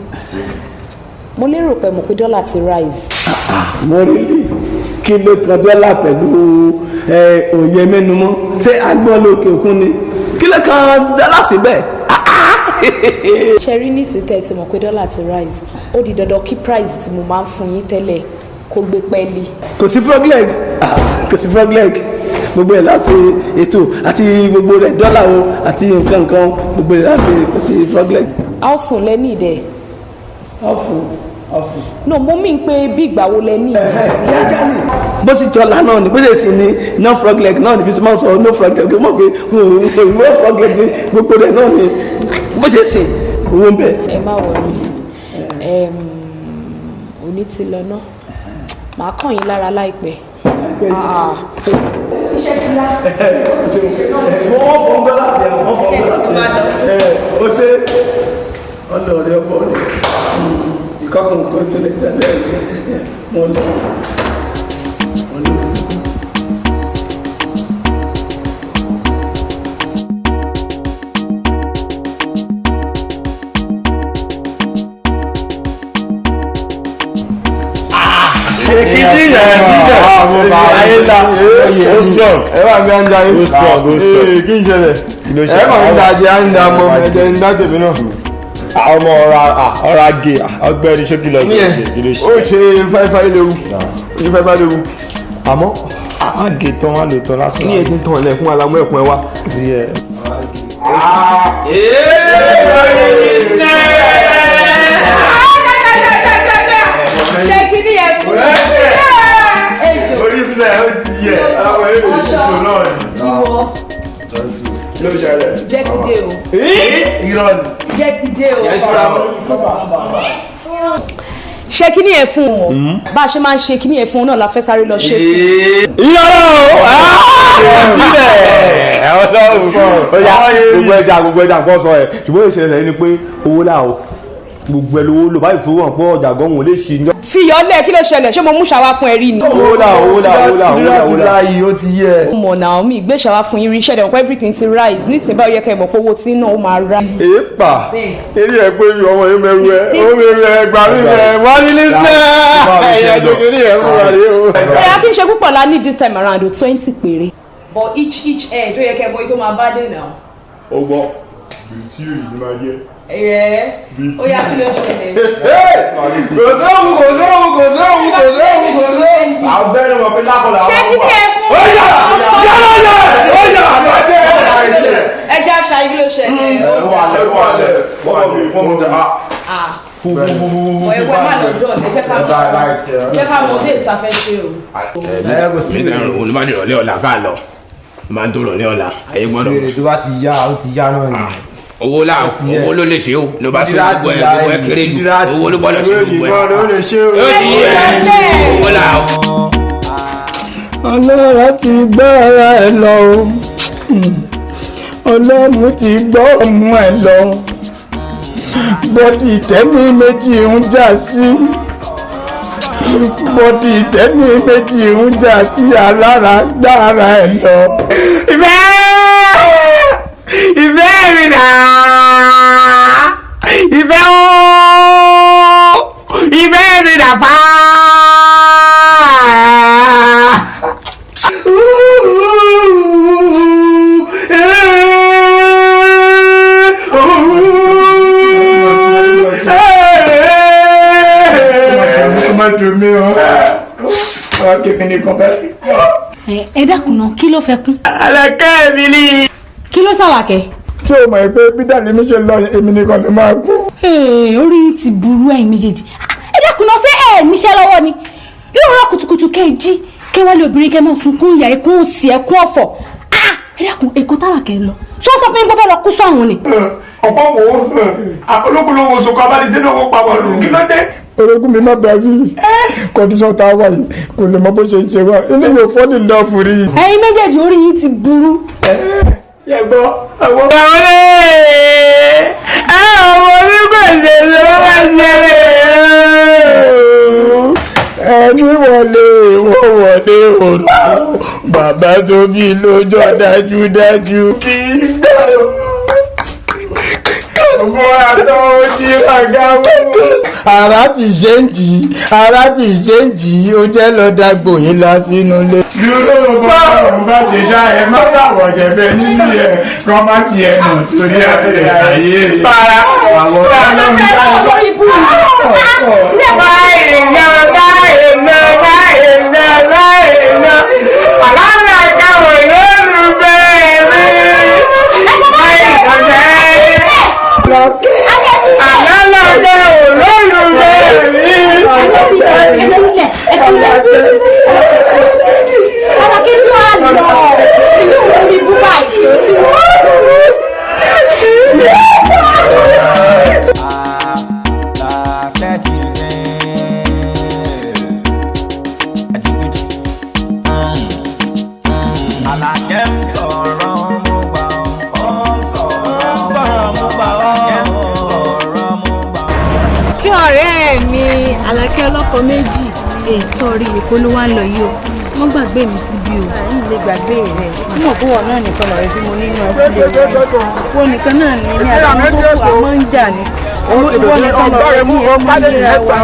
S12: mo lérò pé mo pé dọ́là ti rise.
S3: mo rí kí ló kan dọ́là pẹ̀lú òye mẹ́nu mọ́ ṣé agbọ́n lókè òkun ni kí ló kan dọ́là síbẹ̀.
S12: ṣe rí ní ìsìtẹ́ tí mo pé dọ́là ti rise ó di dandan kí price tí mo máa ń fún yín tẹ́lẹ̀ kó gbé pẹ́ẹ́lí.
S3: kò sí frog leg gbogbo ẹ̀ láti ètò àti gbogbo rẹ̀ dọ́là o àti nǹkan gbogbo ẹ̀ láti kò sí frog leg.
S12: a ó sùn lẹ́ni ìdẹ. no mo mí pé bí ìgbà wo lẹ ní ìrẹsì.
S7: bó ti jọlá náà ni bó ṣe sì ní no frog leg náà ni bí ti máa ń sọ no frog leg mọ̀ pé no frog leg ni gbogbo rẹ̀ náà ni bó ṣe sì owó ń bẹ̀.
S12: ẹ má wọrí òní ti lọ náà màá kàn yín lára láìpẹ́. iṣẹ́ ti lá.
S7: wọ́n fọ́ ń gbọ́dọ̀ sí ẹ̀ wọ́n fọ́ ń gbọ́dọ̀ sí ẹ̀ ó ṣe ọlọ́ọ̀rẹ́ ọ̀pọ̀ rẹ̀ ìkọ́kùn kan sílẹ̀ tẹ́lẹ̀ wọn lọ.
S11: Kìdí yẹn ayé ńlá ó strong ẹ wà bí anja yín kí n ṣẹlẹ̀ ẹ kàn ń da jẹ anja mọ ẹjẹ ń dá tèmi náà. ọmọ ọ̀rá gé ọgbẹ́ni ṣé kí lọ sí kí ló ṣe. ó ṣe fáifáì léwu ó ṣe fáifáì léwu. àmọ́ a gé tán wá lò tán lásán. ní ètò ìtàn ẹ̀kún alamú ẹ̀kún ẹ wá.
S12: ṣé kí ni ẹ fún mi.
S11: oríṣiríṣi ó ti yẹ àwọn èrò ìṣètò náà ni. ló ṣẹlẹ̀.
S12: jẹ́ ti dé o.
S11: irọ́ ni.
S12: jẹ́ ti dé o. ṣé kí ni ẹ fún wọn bá a ṣe máa ń ṣe kí ni ẹ fún wọn náà la fẹ́ sáré lọ ṣe fún.
S11: irọ́ o gbogbo ẹja kọ́ sọ ẹ̀ ṣùgbọ́n ìṣẹ̀lẹ̀ ni pé owó là o gbogbo ẹ lówó lò báyìí fún wọn pé ọjà gan wọn lè ṣe ní.
S12: fiyọlẹ kí ló ṣẹlẹ̀ ṣé mo mú ṣàwá fún ẹ rí ni.
S11: owó là yìí ó ti yẹ.
S12: mo mọ̀ náà mi ìgbé ṣàwá fún yín rí ṣẹ̀dẹ̀ pé everything ti rise nísìnyí báwo yẹ kẹ́ ẹ mọ̀ pé owó tí náà ó máa ra.
S11: èèpà eré ẹ pé ọmọ yìí mẹ́rù ẹ ó mẹ́rù ẹ gbà mí mẹ́ wọ́n ní lísínẹ́ ẹ̀yà kékeré ẹ̀ mú wa rí o.
S12: ẹ̀yà kí n ṣe púpọ̀ la ní this time around 20 péré. but each head ó yẹ kẹ́ ẹ mọ̀ èyí tó máa bá dé náà.
S11: ó gbọ́ bìtì yìí ni máa jẹ́.
S12: Ó yá kí ló ṣẹlẹ̀.
S11: kò lóhùn. àbẹ̀rẹ̀ mọ̀ pé lákọ̀ọ́ làwọn.
S12: ṣé kí ni ẹ fún.
S11: ó yà àbẹ̀dẹ̀
S12: ẹ jẹ́ àṣà yìí ló ṣẹlẹ̀.
S11: wọ́n mi fún mi dà.
S12: ẹ̀wọ̀n má lọ dọ̀ ẹ jẹ́ ká mọ dé ìsàfẹ́ ṣe o.
S16: olùmọ̀dé ìrọ̀lẹ́ ọ̀la ká lọ máa ń tó ìrọ̀lẹ́ ọ̀la ayé gbọ́dọ̀.
S17: ṣe tó bá ti yá ó ti yá náà ni.
S16: owó ló lè ṣe o ló bá ṣe gbogbo ẹ kéré jù owó ló gbọ́dọ̀ ṣe gbogbo ẹ. ó ti yẹ owó là o.
S11: ọlọ́run ti gbọ́ ara ẹ lọ o ọlọ́run ti gbọ́ ọmọ ẹ lọ bọ́dì tẹ́mi méjì ń jà sí bọ́dì tẹ́mi méjì ń jà sí alára gbára ẹ lọ. ìfẹ́ mi nà ìfẹ́ ooo ìfẹ́ mi nà fà
S6: ẹ dákun náà kí ló fẹ́ kún.
S11: Àlàkẹ́ mi ni.
S6: kí ló ṣàlàkẹ́.
S11: tí o mọ̀ pé bí dàdí mi ṣe lọ èmi nìkan ló máa kú.
S6: orí ti burú ẹ̀yin méjèèjì ẹ dákun náà ṣé ẹ níṣẹ́ lọ́wọ́ ni yóò rọ kùtùkùtù kẹ́ ẹ jí kẹ́ wálé obìnrin kẹ́ máa sunkún ìyá ẹkún òsì ẹkún ọ̀fọ̀ ẹ dákun èkó tàlàkẹ́ lọ sọ fún mi gbọ́dọ̀ lọ kú sọ̀hún ni.
S3: ọ̀pọ̀ wo olókùnrin oṣù kan abánisẹ́ náà wọ́n pa wọ́n lù kí ló dé.
S11: orogún mi má bẹ̀rù kọ́ndíṣọ́n tá a wà yìí kò lè mọ bó ṣe ń ṣe wá ilé yóò fọ́ ní lọ́ọ̀fù rí.
S6: ẹ̀yin méjèèjì orí yìí ti burú.
S11: yẹgbọ́ àwọn. àwọn onígbèsè ló wá ṣeré ẹni wọlé òru bàbá tó bí lójọ́ dájúdájú kí múra tó jí ọ̀gá wọ́wọ́. ara ti ṣe ń jì ó jẹ́ lọ dàgbò yín lọ sínú ilé. bí olóògùn ọ̀run bá ti dá ẹ má dàwọ̀ jẹ̀bẹ̀ nínú ẹ̀ kọ́ má ti ẹ̀ nà torí àbẹ̀ ayé. para àwọn ọlọ́run bá lórí ibú alára káwọn yóò bẹ́ẹ̀ rí àlálàlẹ́ olólùfẹ́ mi.
S6: Àlàkẹ́ ọlọ́kọ méjì sọ̀rí èkó ló wá ń lọ yìí o wọ́n gbàgbé mi síbí o.
S8: àyìn lè gbàgbé rẹ̀ mọ̀ pé wọ́n náà nìkan lọ̀rẹ́ tí mo nínú ẹ̀kú lè rẹ̀ wọ́n nìkan náà ní ní àtàwọn tó kù àmọ́ ń jà ní ìwọ nìkan lọ̀rẹ́ mú ọmọ ìlera wa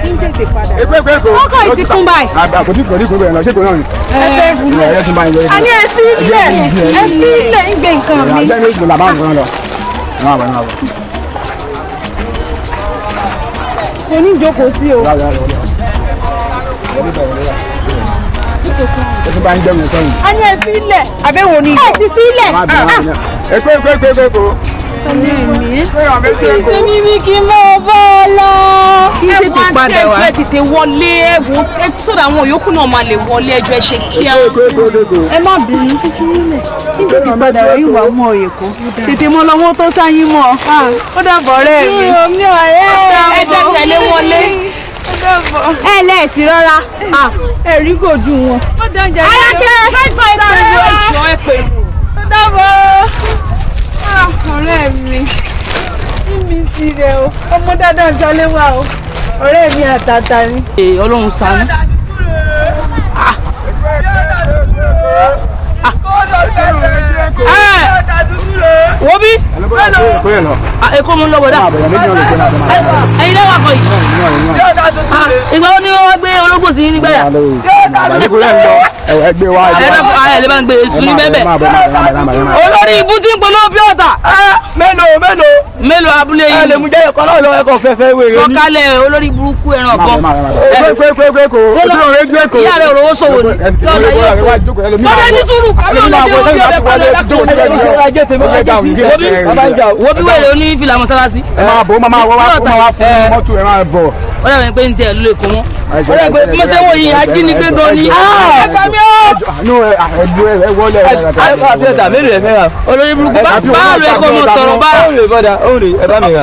S8: ń tètè padà.
S9: ọkọ̀ ìtì kún báyìí.
S3: àkótí kò ní kún bẹ́ẹ̀ lọ ṣé kò náà ni.
S9: a ní ẹ fi ilẹ̀ ń gbé nǹkan mi. kò ní ìjókòó sí o.
S3: bá ń jẹ́ mi sọ́yìn.
S9: a ní ẹ fi ilẹ̀ àbẹ̀wò ni. ẹ ti fi ilẹ̀.
S3: èkó.
S6: Ṣé ní bí kí n mọ̀ bọ́ ọ lọ?
S9: Kí tètè padà wá.
S6: Ẹ tètè wọlé ẹ̀wọ̀n sódà àwọn yòókù náà máa lè wọlé ẹjọ́ ẹ ṣe kíá.
S9: Ẹ má bínú kíkiri lẹ̀. Kí tètè padà wá ìwà mọ́ Èkó. Tètè mọ lọ́wọ́ tó sáyín mọ́. Ó dàbọ̀ ọ̀rẹ́ mi.
S6: Mi ò ọ̀rẹ́ ẹ jẹ́ tẹ̀lé wọlé. Ẹ lẹ́ẹ̀sì rárá.
S9: Ẹ̀rí kò ju wọn. Ó dánjà
S6: yẹn. Alákẹ́ fẹ́fẹ́ ìtọ́jú ẹ pè.
S9: Ó dàbọ̀ ọ̀rẹ́ mi mímí sí rẹ o ọmọ dáadáa ń sálé wá o ọ̀rẹ́ mi àtàtà ni.
S10: Ọlọ́run ṣàánú. wo bí. Èkó mu lọ́wọ́ dá. Ẹ̀yin lẹ́wọ̀ akọ yìí. Ìgbà wo ni wọ́n gbé ológbò sí nígbà yà?
S3: ẹgbẹ́ wa
S10: ẹ lè máa gbé èsù ní bẹ́ẹ̀. Olórí ibú tí ń polówó bí ọ̀tà. Mélòó abúlé yìí.
S3: ẹ lè mú jẹ́ ẹ̀kọ́ náà lọ ẹ̀kọ́ fẹ́fẹ́ wèrè ní.
S10: Sọ̀kalẹ̀ olórí burúkú ẹran kan.
S3: Ìyá
S10: rẹ̀ òrówó sòwò ni. Lọ́dẹ ní sùúrù kábí olóde ojú ọbẹ̀ pẹ̀lú ẹ̀dá wo bí wẹ̀rẹ̀ oní fìlà mọ́sálásí.
S3: ẹ máa bọ̀ máa wá fún mọ́tò ẹ máa bọ̀.
S10: ó dàbí pé ní tiẹ̀ ló lè kó wọn. ó dàbí pé mo ṣe wò yìí ajínigbé gan ni. ẹgbẹ́ mi ó. olórí burúkú báàlù ẹ̀kọ́ mọ̀ tọ̀rọ̀ báàlù.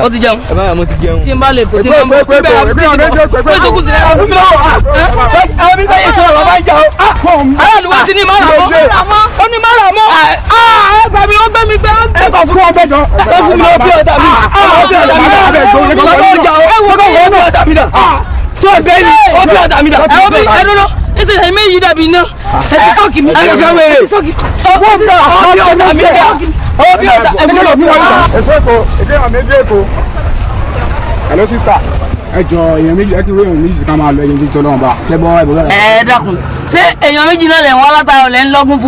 S10: ó ti jẹun. tí n bá lè kó tí n bá mọ̀ pé bẹ́ẹ̀ àbí sẹ́yìn pé tó kù sí ẹ̀. aláàlú wa ti ní mara mọ́. ó ní mara mọ́. ẹgbẹ́ mi ó gbé mi gbé.
S3: ẹ̀kọ́ fún ọgbẹ́ jọ.
S10: ẹ fún mi lọ bí ọ̀dà mi.
S3: tí o bẹ ni o bí ọ̀dà mi dà.
S10: ẹ wọ́n bí ẹ dúró ẹsẹ̀ ẹ̀ méjì dàbí iná. ẹ ti sọ́ọ̀kì mi.
S3: ẹ ti fẹ́ wẹ̀rẹ̀.
S10: o bí ọ̀dà mi dà. o bí ọ̀dà mi dà.
S3: Èkó. Hello sister. Ẹ jọ èèyàn méjì ẹ kí wéèyàn méjì ká máa lọ ẹyin jíjọ náà bá ṣẹ bọ ẹ bọ lọrẹ.
S10: Ẹ dákun ṣé èèyàn méjì náà lè wọ́n látara lẹ́ ń lọ́gún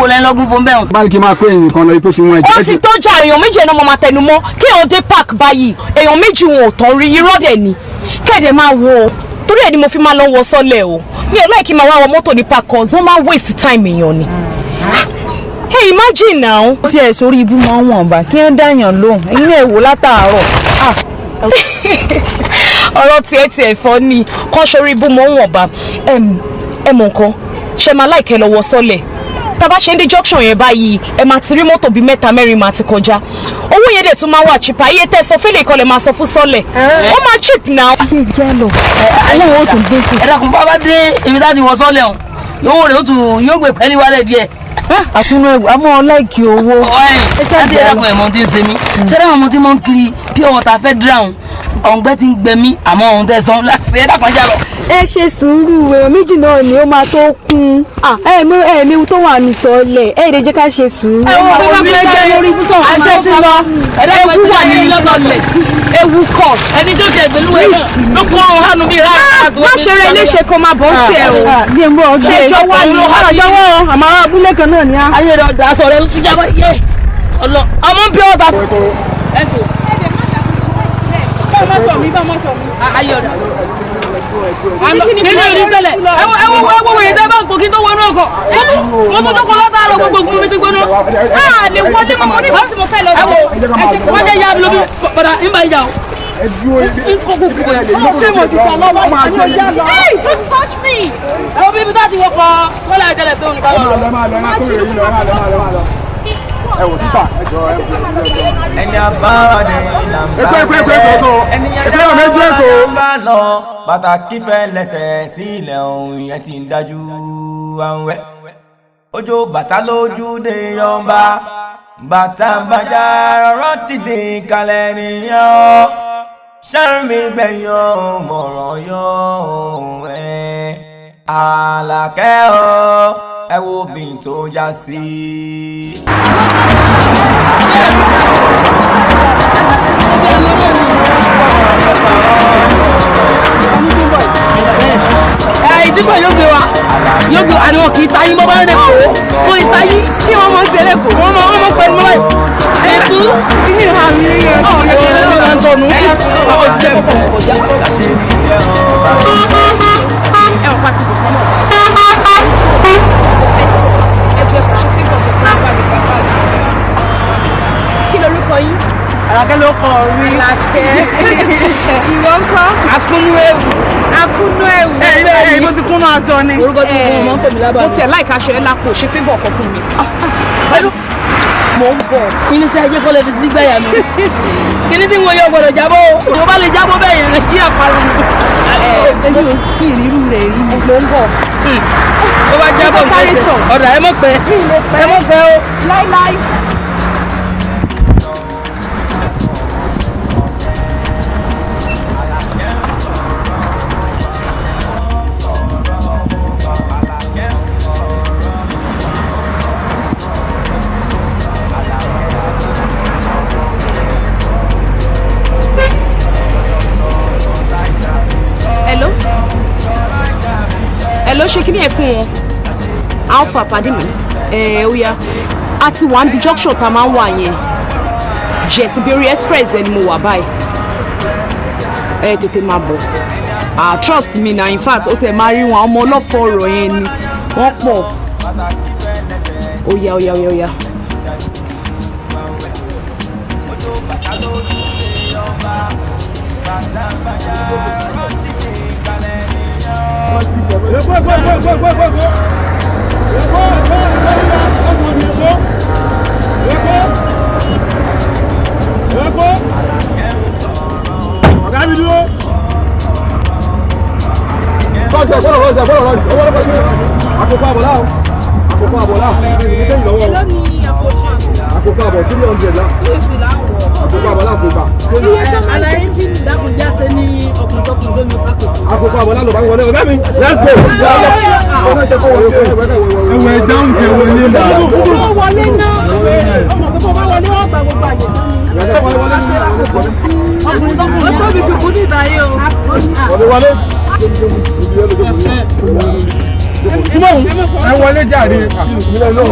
S10: fún bẹ́ẹ̀.
S3: báyìí kí n máa pé èèyàn kan lọ ipò sí wọn ẹjẹ.
S6: ó ti tọ́jà èèyàn méjì ẹ̀ náà mo máa tẹnu mọ́ kí èèyàn dé park báyìí èèyàn méjì wọn ò tán rí irọ́ dẹ̀ ni kẹ́ẹ̀dẹ̀ máa wo torí ẹ̀ ni mo fi máa lọ wọ sọ́lẹ̀ o mi ò láì kí n máa wá wọ mọ́tò ní park cause wọ́n máa waste time èèyàn ni. Hey, imagine now.
S8: tí ẹ sórí ibú mọ́ wọn bá kí wọ́n dáyàn lóhùn ẹ̀yin náà wò látàárọ̀.
S6: ọ̀rọ̀ tiẹ̀ fọ́ ni kọ́ sórí ibú mọ́ wọn bá ẹ mọ̀ nǹkan ṣe máa láìkẹ́ lọ́wọ́ sọ́lẹ̀ tá a bá ṣe ń dé junction yẹn báyìí ẹ máa ti rí mọ́tò bíi 3 mẹ́rin máa ti kọjá owó yẹn dẹ̀ tún máa wà cheap iye tẹ́ sọ fẹ́lẹ̀ ìkọlẹ̀ máa sọ fún sọ́lẹ̀ ó máa cheap now.
S8: owó tún dé kù.
S10: ẹ dákun bá dé ibi tá a ti wọ sọ́lẹ̀ o yóò rè ó tún yóò gbé pẹ́ẹ́lí wálẹ̀ díẹ̀.
S8: àkúnú ẹ̀wù àmọ́ láìkí owó.
S10: láti ẹ dákun ẹ̀mọ́ tí ń ṣe mí ṣẹ́dá àwọn ọmọ tí wọ́n ń kiri pure water fẹ́ drown ọ̀ngbẹ́ ti ń gbẹ mí àmọ́ ọ̀hún tẹ̀ sàn láti ẹ dákun ẹja lọ.
S9: ẹ ṣe sùúrù èèyàn méjì náà ni ó máa tó kún ẹ̀ẹ̀mí tó wà nù sọ́ọ̀lẹ̀ ẹ̀ lè jẹ́ ká ṣe sùúrù.
S6: ẹ wọ́n bí wọ́n fi lórí ibùsọ̀ àti ti lọ ewu wà ní sọ́ọ̀lẹ̀ ewu kọ̀
S10: ẹni tó jẹ ìgbèlú ẹ̀ náà ló kọ́ ọ̀hún hánu bíi ráàyè.
S6: má ṣe rẹ léṣe kó máa bọ̀ ń tiẹ̀ o.
S9: ní ẹ̀mú ọjọ́
S6: ẹjọ́ wà ní
S9: ọjọ́ àmọ́ abúlé kan náà ni á.
S10: ayé rẹ̀ ọ̀dà aṣọ rẹ̀ ló ti jábọ̀ yé ọmọ bí ọ̀dà. ayé ọ̀dà nínú ìrísẹ́lẹ̀ ẹwọ́ wèrè tẹ́ bá ń pò kí tó wọnú ọkọ̀ wọ́n tó tókò látàárọ̀ gbogbo mi ti gbóná.
S6: a lè wọlé mọ́ ní bá tí mo fẹ́ lọ sí.
S10: wọ́n jẹ́ yáa lóbi padà ń bá ìjà o.
S6: Hey, don't touch me!
S10: ẹ wo bí ibi tá a ti wọkọ̀ sọ́lá ìjẹlẹ̀ tó ń ká lọ.
S3: ẹ wò sísà ẹ jọ ẹ
S2: ẹni àbáwádé là ń bá lọ pàtàkì fẹ́ lẹ́sẹ̀ sí ilẹ̀ ohun yẹn ti ń dájú àwẹ̀ ojú bàtà lójú dé yọ̀ǹba bàtà bàjá ọ̀rọ̀ ti dé kalẹ̀ nìyẹn ṣẹ́mi gbẹ̀yàn mọ̀ràn yọ ẹ̀ Àlàkẹ́ o ẹ wo bí n tó já sí.
S10: Ìdíbò yóò gbé wa àníwọ̀n kì í tayín bọ́ bá ń rẹ̀ kó kó ìtayín tí wọ́n mọ̀ ń tẹ̀lé kó wọ́n mọ̀ pẹ̀lú mọ́ ẹ̀kú kí ni ìhà mi yẹn ọ̀hún yẹn ló ń tọ̀nù ọ̀hún ti tẹ̀ fọ́fọ́ kọjá. ẹ ò pàtì tó kọ́ mọ̀ kí lorúkọ yín.
S9: Àlàkẹ́ ló kọ rí.
S10: Àlàkẹ́ ìwọ ń kọ́. Akúnú ewu. Akúnú ewu.
S9: Ẹ mo ti kúnnú aṣọ ni.
S10: Orúkọ tó kún ọmọ ń pè mí lábàá.
S9: Mo tiẹ̀ láìka aṣọ ẹ̀ lápò ṣe fíbọ̀ kan fún mi.
S10: Mo ń bọ̀. Kíní tí ajé kọ́lé fi sí gbẹ̀yà mi. Kíní tí mo yọ gbọ́dọ̀ jábọ́ o. Mo bá lè jábọ́ bẹ́ẹ̀ yẹn rẹ̀ sí àparun.
S9: Ẹni ò kí ìrírú rẹ̀ rí.
S10: Mo ń bọ̀. Ó bá jábọ̀ nǹkan ṣe. Ọ̀dà ẹ mọ̀ pẹ́. Ẹ mọ̀ pẹ́ o.
S9: Láíláí.
S12: Hello, ṣe kí ni ẹ fún wọn alpha pàdé mi ó yá a ti wà níbi junction tá a máa ń wà yẹn yes Ìbẹ̀rù express ẹni mo wà báyìí ẹ tètè máa bọ̀ trust me na in fact ó tẹ̀ máa rí wọn ọmọ ọlọ́fọ̀ ọ̀rọ̀ yẹn ni wọ́n pọ̀ ó yá ó yá ó yá.
S3: Ọ̀gá mi dúró. Àkókò àbọ̀lá o. Àkókò àbọ̀lá. Àkókò àbọ̀ 300 la. Àkókò àbọ̀lá kò gbà.
S10: Àlàyé ń bí ìdákùnjá ṣe ní ọkùnrin tó mi sáko.
S3: Àkókò àbọ̀lá ló bá wọlé ọ̀gá mi. Let's go. Ẹ̀wẹ̀ dáhùn jẹ wọlé náà.
S9: Ó wọlé náà. Ọmọ tó bá wọlé wọ́n gba gbogbo àyè.
S10: Ọkùnrin tó kùn ó tóbi jù ní ìbáyé o.
S3: Wọlé. Súnmọ́ ẹ wọlé jáde.
S10: Lọ́rọ̀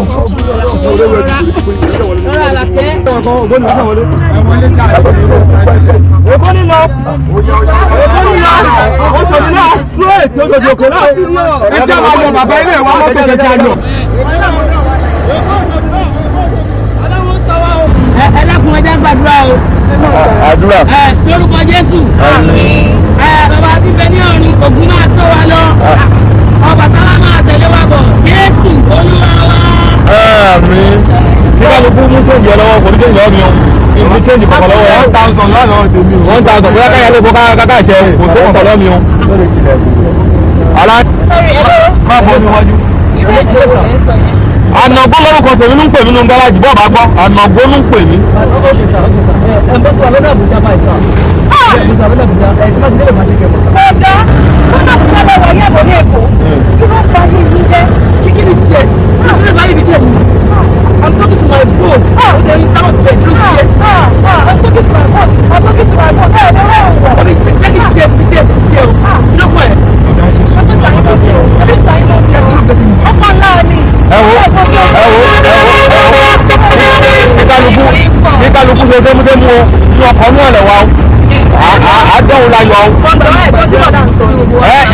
S10: Àlàkẹ́.
S3: Ògbóni wọlé. Ẹ wọlé jáde. Ògbóni lọ. Ògbóni lọ. Ògbóni lọ. Straight ó dodo kò náà. Ẹ jẹ́ àwọn ọmọ bàbá ilé wa mọ́tò kẹjẹ lọ.
S10: Ọlọ́run sọ wá o. Ẹ dákun ẹ jẹ́ gbàdúrà o.
S3: Àdúrà.
S10: Lórúkọ Jésù. Bàbá bíbẹ ní ọ̀run ògùn máa sọ wa lọ. Ọbàtálá máa tẹ̀lé wa bọ̀. Jésù Olúwa wa.
S3: Àmín. Nígbà tó kú mú tóògì ọlọ́wọ́ kò ní kéèyàn lọ́wọ́ mi o. Ìlú tóògì kọ̀ọ̀kan lọ́wọ́ ẹ̀. 1,000 lọ́wọ́ tèmi o. 1,000 bóyá káyà ló kó káká ìṣe kò sí kọ̀ọ̀kan lọ́wọ́ mi o. Alá. Máa bọ̀ níwájú. Ànàgbó lórúkọ tèmi ló ń pè mí nínú gáràjì bọ́ọ̀ bá gbọ́. Ànàgbó ló ń pè mí.
S9: Ọ̀gá, ọ̀nà tó bá wà yẹ̀ bọ̀ ní Èkó. Kí ló fa yín yín jẹ́? Kí ni ti jẹ́? Kí ló bá yín bí jẹ́ mi? I'm talking to my boss. They will down to bed. I'm talking to my boss. I'm talking to my boss. Hey, no, no. I mean, check it there. This is there. No way. Ọmọ ńlá ni.
S3: Ní kálukú ṣe sẹ́músẹ́mú o ní ọkọ̀ ní ọ̀lẹ̀ wa o àádọ́hùn la yọ o.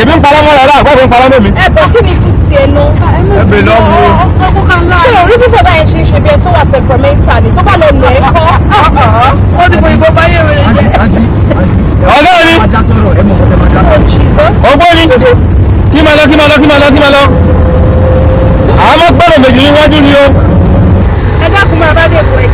S3: Èmi ń parọ́ mọ́ ẹ̀rọ àgbọ̀ fún parọ́ mẹ́mi.
S12: Ẹ̀bọ̀ kí ni ti tiẹ̀ lọ?
S3: Ẹ̀bẹ̀ lọ́wọ́.
S12: Ṣé orí fífọ́ báyìí ṣe ṣe bí ẹ tó wà temperamental ni tó bá lọ lọ ẹ̀ kọ́?
S10: Ó ti bọ̀ ìbọn báyé rẹ̀ jẹ́.
S3: Ọ̀gá mi. Ọgbọ́n ni. Kí máa lọ. Àwọn gbọ́dọ̀ méjì níwájú ni o.
S9: Ẹ dákun máa bá dé ìbò ẹ̀.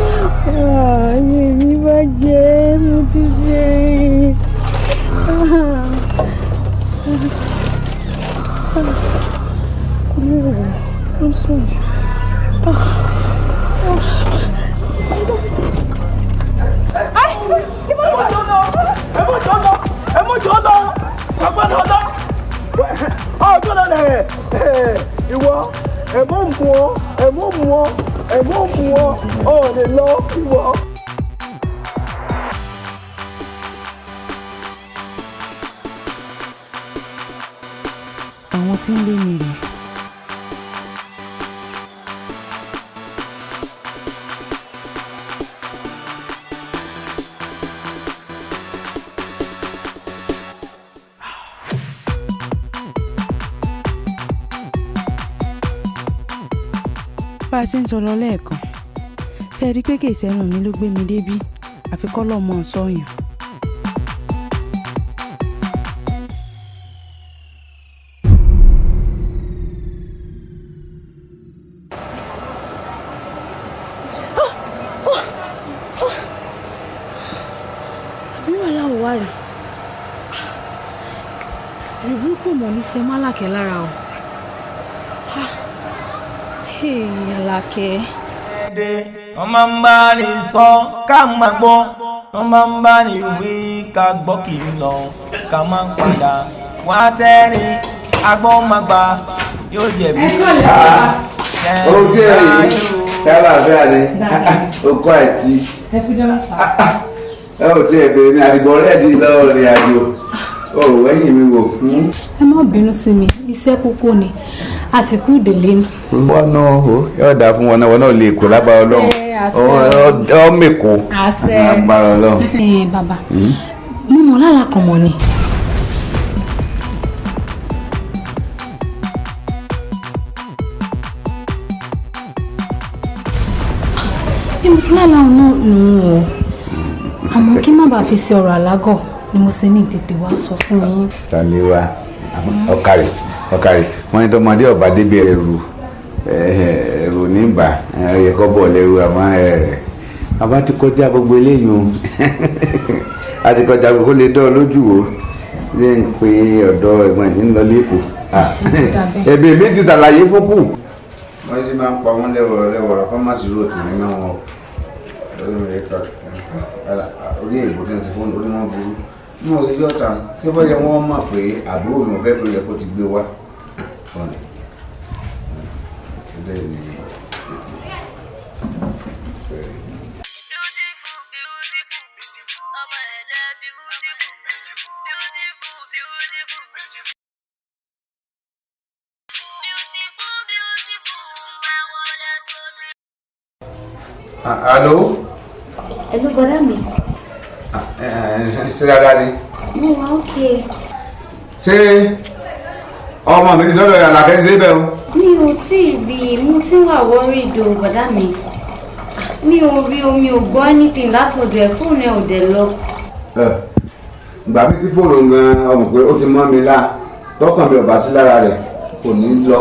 S1: Ayé mi bàjẹ́, mo ti ṣe I'm sorry. Àwọn tí ń lé mi rè. Bá a ṣe ń sọ̀rọ̀ lẹ́ẹ̀kan ṣe rí pé kèsì ẹnu mi ló gbé mi débí àfi kọ́ lọ́mọ sọ́yàn. àbí wàhálà ò wá rè rìbú kò mọ̀ ní ṣe Málákẹ́ lára o. Àlàkẹ́.
S2: wọ́n máa ń bá ní sọ ká máa gbọ́ wọ́n máa ń bá ní wí ká gbọ́ kì í lọ ká máa padà wá tẹ́rì agbọ́n máa gbà yóò jẹ̀bi.
S4: Yálà fẹ́ ni okó àti.
S12: Ẹ kú jọ́ láta.
S4: Ẹ ò tí ẹ bèrè ní àdìgbò ọ̀rẹ́ ti lọ́wọ́ ní àjò. Ó wẹ́yìn mi wò.
S12: Ẹ má bínú sí mi, iṣẹ́ kókó ni, àsìkò ìdèlé ni.
S4: Wọ́n náà yóò dáa fún wọn náà, wọn náà lè kó lágbára Ọlọ́run. Ọ mèkó. Lágbára Ọlọ́run.
S12: Bàbá, mo mọ̀ lára kan mọ̀ ni. Bí mo sì lálàá náà nù ú o, àmọ́ kí má bàa fi ṣe ọ̀rọ̀ àlágọ̀ ni mo ṣe ní tètè wá sọ fún yín.
S4: Tàlẹ́ wa ọ̀kàrẹ̀ wọ́n ní tọmọdé ọba débi ẹ̀rù nígbà ẹ̀yẹ kọ́ bọ̀ lẹ́rù àmọ́ àbá ti kọjá gbogbo eléyìí o a ti kọjá gbogbo lè dán lójú o lè ń pe ọ̀dọ́ ẹ̀gbọ́n ìdí ń lọ lẹ́kọ̀ọ́ ẹ̀bí mi ti ṣàlàyé fókù. wọ́n ti máa ń pa wọ́n lẹ́wọ̀rọ̀ fámásì rò tì nínú wọn orí èèbó tí wọ́n ti fóònù orí wọn burú bí wọ́n ṣe yọ̀ ta ṣé wọ́n yẹ wọ́n mọ̀ pé àbúrò mi ò fẹ́ kó yẹ kó ti gbé wá. Allô?
S6: Hello, bọ́dá mi.
S4: Ṣé dáadáa ni?
S6: Mo wà ókè.
S4: Ṣé ọmọ mi ti dọ́dọ̀ yàrá kẹ́ni débẹ̀ o?
S6: Mi ò tí ì rí i, mo ti wà worried o, bọ́dá mi. Mi ò rí o, mi ò gbọ́ anything látọ̀dọ̀ ẹ̀, fóònù ẹ̀ ò dẹ̀ lọ.
S4: Ìgbà mi ti fóònù gan ọmọ pé ó ti mọ́ mi lá tọkàn mi ò bá sí lára rẹ̀ kò ní lọ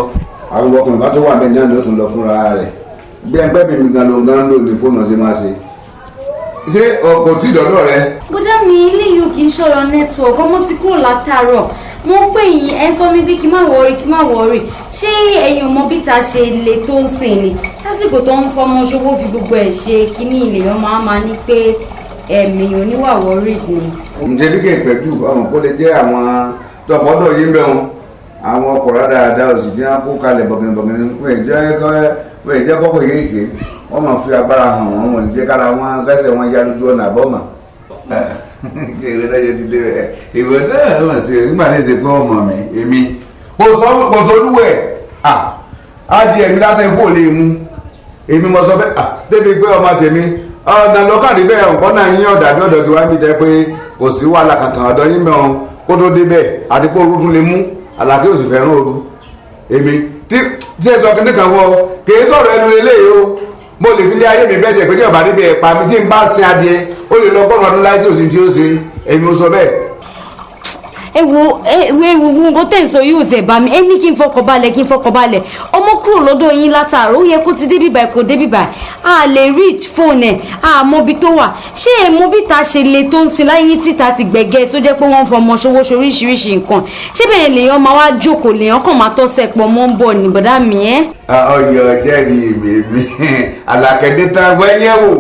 S4: àwọn ọkùnrin bá tó wà bẹ́ẹ̀ náà ló tún lọ fúnra rẹ̀ bí ẹgbẹ́ mi gan ló ń lò ní fóònù ṣe máa ṣe. Ṣé kò tí ì dọ́dọ̀ rẹ?
S6: Bọ́dá mi ilé yìí ò kì í ṣọ̀rọ̀ network, ọmọ ti kúrò látàárọ̀. Mo pè yín ẹ sọ mi bí kí má wọrí. Ṣé ẹ̀yin ọmọ bíta ṣe lè tó ń sìn ni? Lásìkò tó ń fọmọ ṣòwò fi gbogbo ẹ̀ ṣe kíní ilé ọmọ á máa ní pé ẹ̀mí oníwà wọrí ni.
S4: Ǹjẹ́ bí kìí pẹ̀jù ọmọ kó lè jẹ́ àwọn tọ̀pọ̀dọ̀ yìí bẹ̀ wọn àwọn ọkọ̀ dáadáa òsì tí wọ́n kó kalẹ̀ bọ̀gìnìbọ̀gìnì wọ́n ìjẹ́ kọ́kọ́ yéèké wọ́n máa fi agbára hàn wọ́n wọ́n ìjẹ́ kára wọn gẹ́sẹ̀ wọn ya lójú ọ̀nà àbọ̀mọ̀ ìwé náà yẹ ti dé rẹ̀ ìwé náà wọ́n sì nígbà tí èsì pé ọmọ mi èmi kò sọ olúwẹ̀ á di ẹ̀mí lásán kó lè mú èmi mo sọ bẹ́ẹ̀ débi pé ọmọ tèmi ọ̀nà lọ́kàdé bẹ́ẹ̀ ọ̀pọ̀ náà yín ọ̀dà bí ọ̀dọ̀ tí wàá bí jẹ́ pé kò sí wàhálà kankan ọ̀dọ̀ yín mẹ́wọ̀n kó tó débẹ̀ àti pé ooru tún lè mú àlàkí ò sì fẹ́ràn ooru èmi tí ẹ sọ kí nìkan wọ kì í sọ̀rọ̀ ẹnu eléyìí o mo lè fi lé ayé mi bẹ́ẹ̀ jẹ́ pé tí ọ̀bà níbi ẹ̀pà mi tí n bá sin adìẹ ó lè lọ gbọ́dọ̀ ọdún láyé tí òsì tí ó ṣe èmi mo sọ bẹ́ẹ̀.
S6: Ewo nǹkan tẹ̀ ń sọ yóò tẹ̀ bá mi ẹ ní kí n fọkànbalẹ̀ ọmọ kúrò lọ́dọ̀ yín látàárọ̀ ó yẹ kó ti dé bíbá kò dé bíbá a lè reach phone ẹ̀ a mọ ibi tó wà ṣé ẹ mọ bí ta ṣe le tó ń sin láyé títa ti gbẹ̀gẹ́ tó jẹ́ pé wọ́n fọmọ ṣòwò oríṣiríṣi nǹkan ṣé bẹ́ẹ̀ lèèyàn máa wá jókòó lèèyàn kàn máa tọ́sẹ̀ pọ̀ mọ́ ń bọ̀ ní bọ̀dá mi ẹ́.
S4: ọyọ jẹ́rìí mi àlàkẹ́dẹ́ tá wẹ́yẹ́ wò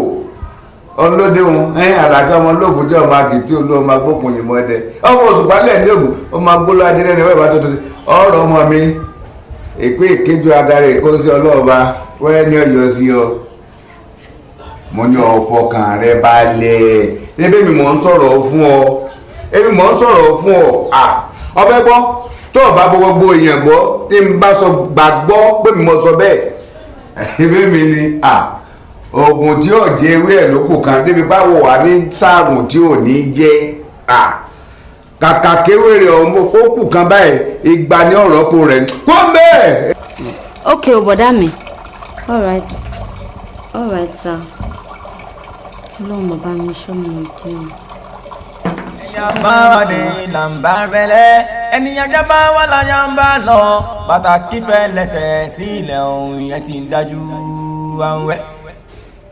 S4: ọlọ́dẹ wọn àlàkẹ́ ọmọ olóòfòjọ́ ọmọ akitì olú ọmọ agbókun yìí mọ́ ẹdẹ ọmọ òṣùpá lẹ́ẹ̀ni ògùn ọmọ agbóló adínẹ́ni wọ́n ìbá tó tó sí ọ̀rọ̀ ọmọ mi èpè ìkéjọ agara èkó sí ọlọ́ọ̀ba wẹ́ẹ́ ní ọyọ sí ọ mo ní ọ̀fọ̀kàn rẹ balẹ̀ ẹbí mi mọ̀ ń sọ̀rọ̀ fún ọ ọbẹ̀ gbọ́ tó o bá gbogbo èèyàn gbọ́ tí n bá sọ gbàgbọ́ pé mi mọ̀ sọ bẹ́ẹ̀ ẹbí mi ni oògùn tí ò jẹ ewé ẹ̀ lókù kan débi báwo wà ní sáàgùn tí ò ní jẹ kàkà kéwèrè ọmọ kókù kan báyìí ìgbà ní ọ̀rọ̀ kò rẹ̀ kó bẹ́ẹ̀.
S6: ok o bọ̀dá mi all right sir ọlọ́run bàbá mi ṣọ́mọ ìdí o.
S2: ènìyàn bá wà ní làǹbà rẹ̀lẹ́ ènìyàn jábá wà láyà ń bá lọ pàtàkì fẹ́ lẹ́sẹ̀ sílẹ̀ ohun yẹn ti ń dájú àwọn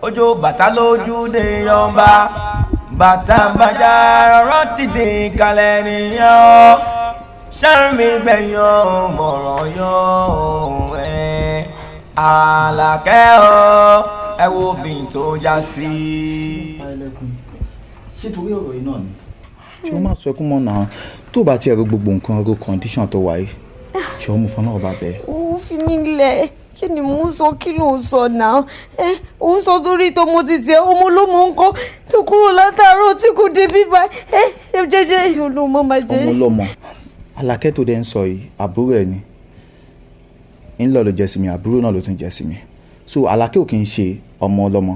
S2: ojú bàtà lójú de yọba bàtà bàjá ọ̀rọ̀ ti dé kalẹ̀ nìyẹn sẹ́mi gbẹ̀yàn mọ̀ràn yọ Àlàkẹ́ ẹ wo bí tó já sí.
S18: ṣé torí ọ̀rọ̀ yìí náà ni ṣé o máa sọ ẹkún mọ́ náà tó bá tiẹ̀ ro gbogbo nǹkan ro condition tó wáyé ṣé o mú fún náà bá bẹ́ẹ̀.
S6: ó fi mí lẹ̀. kí ni mò ń sọ kí ló ń sọ náà ò ń sọ torí tọmọ títí ọmọ olómọ ńkọ́ tó kúrò látàárọ̀ tí kò dé bíbá jẹjẹ olómọ máa jẹ.
S18: ọmọ ọlọ́mọ Alákẹ́ tó dẹ́ ń sọ yìí àbúrò ẹ̀ ni ńlọ ló jẹ́ sí mi àbúrò náà ló tún jẹ́ sí mi so Alákẹ́ ò kì í ṣe ọmọ ọlọ́mọ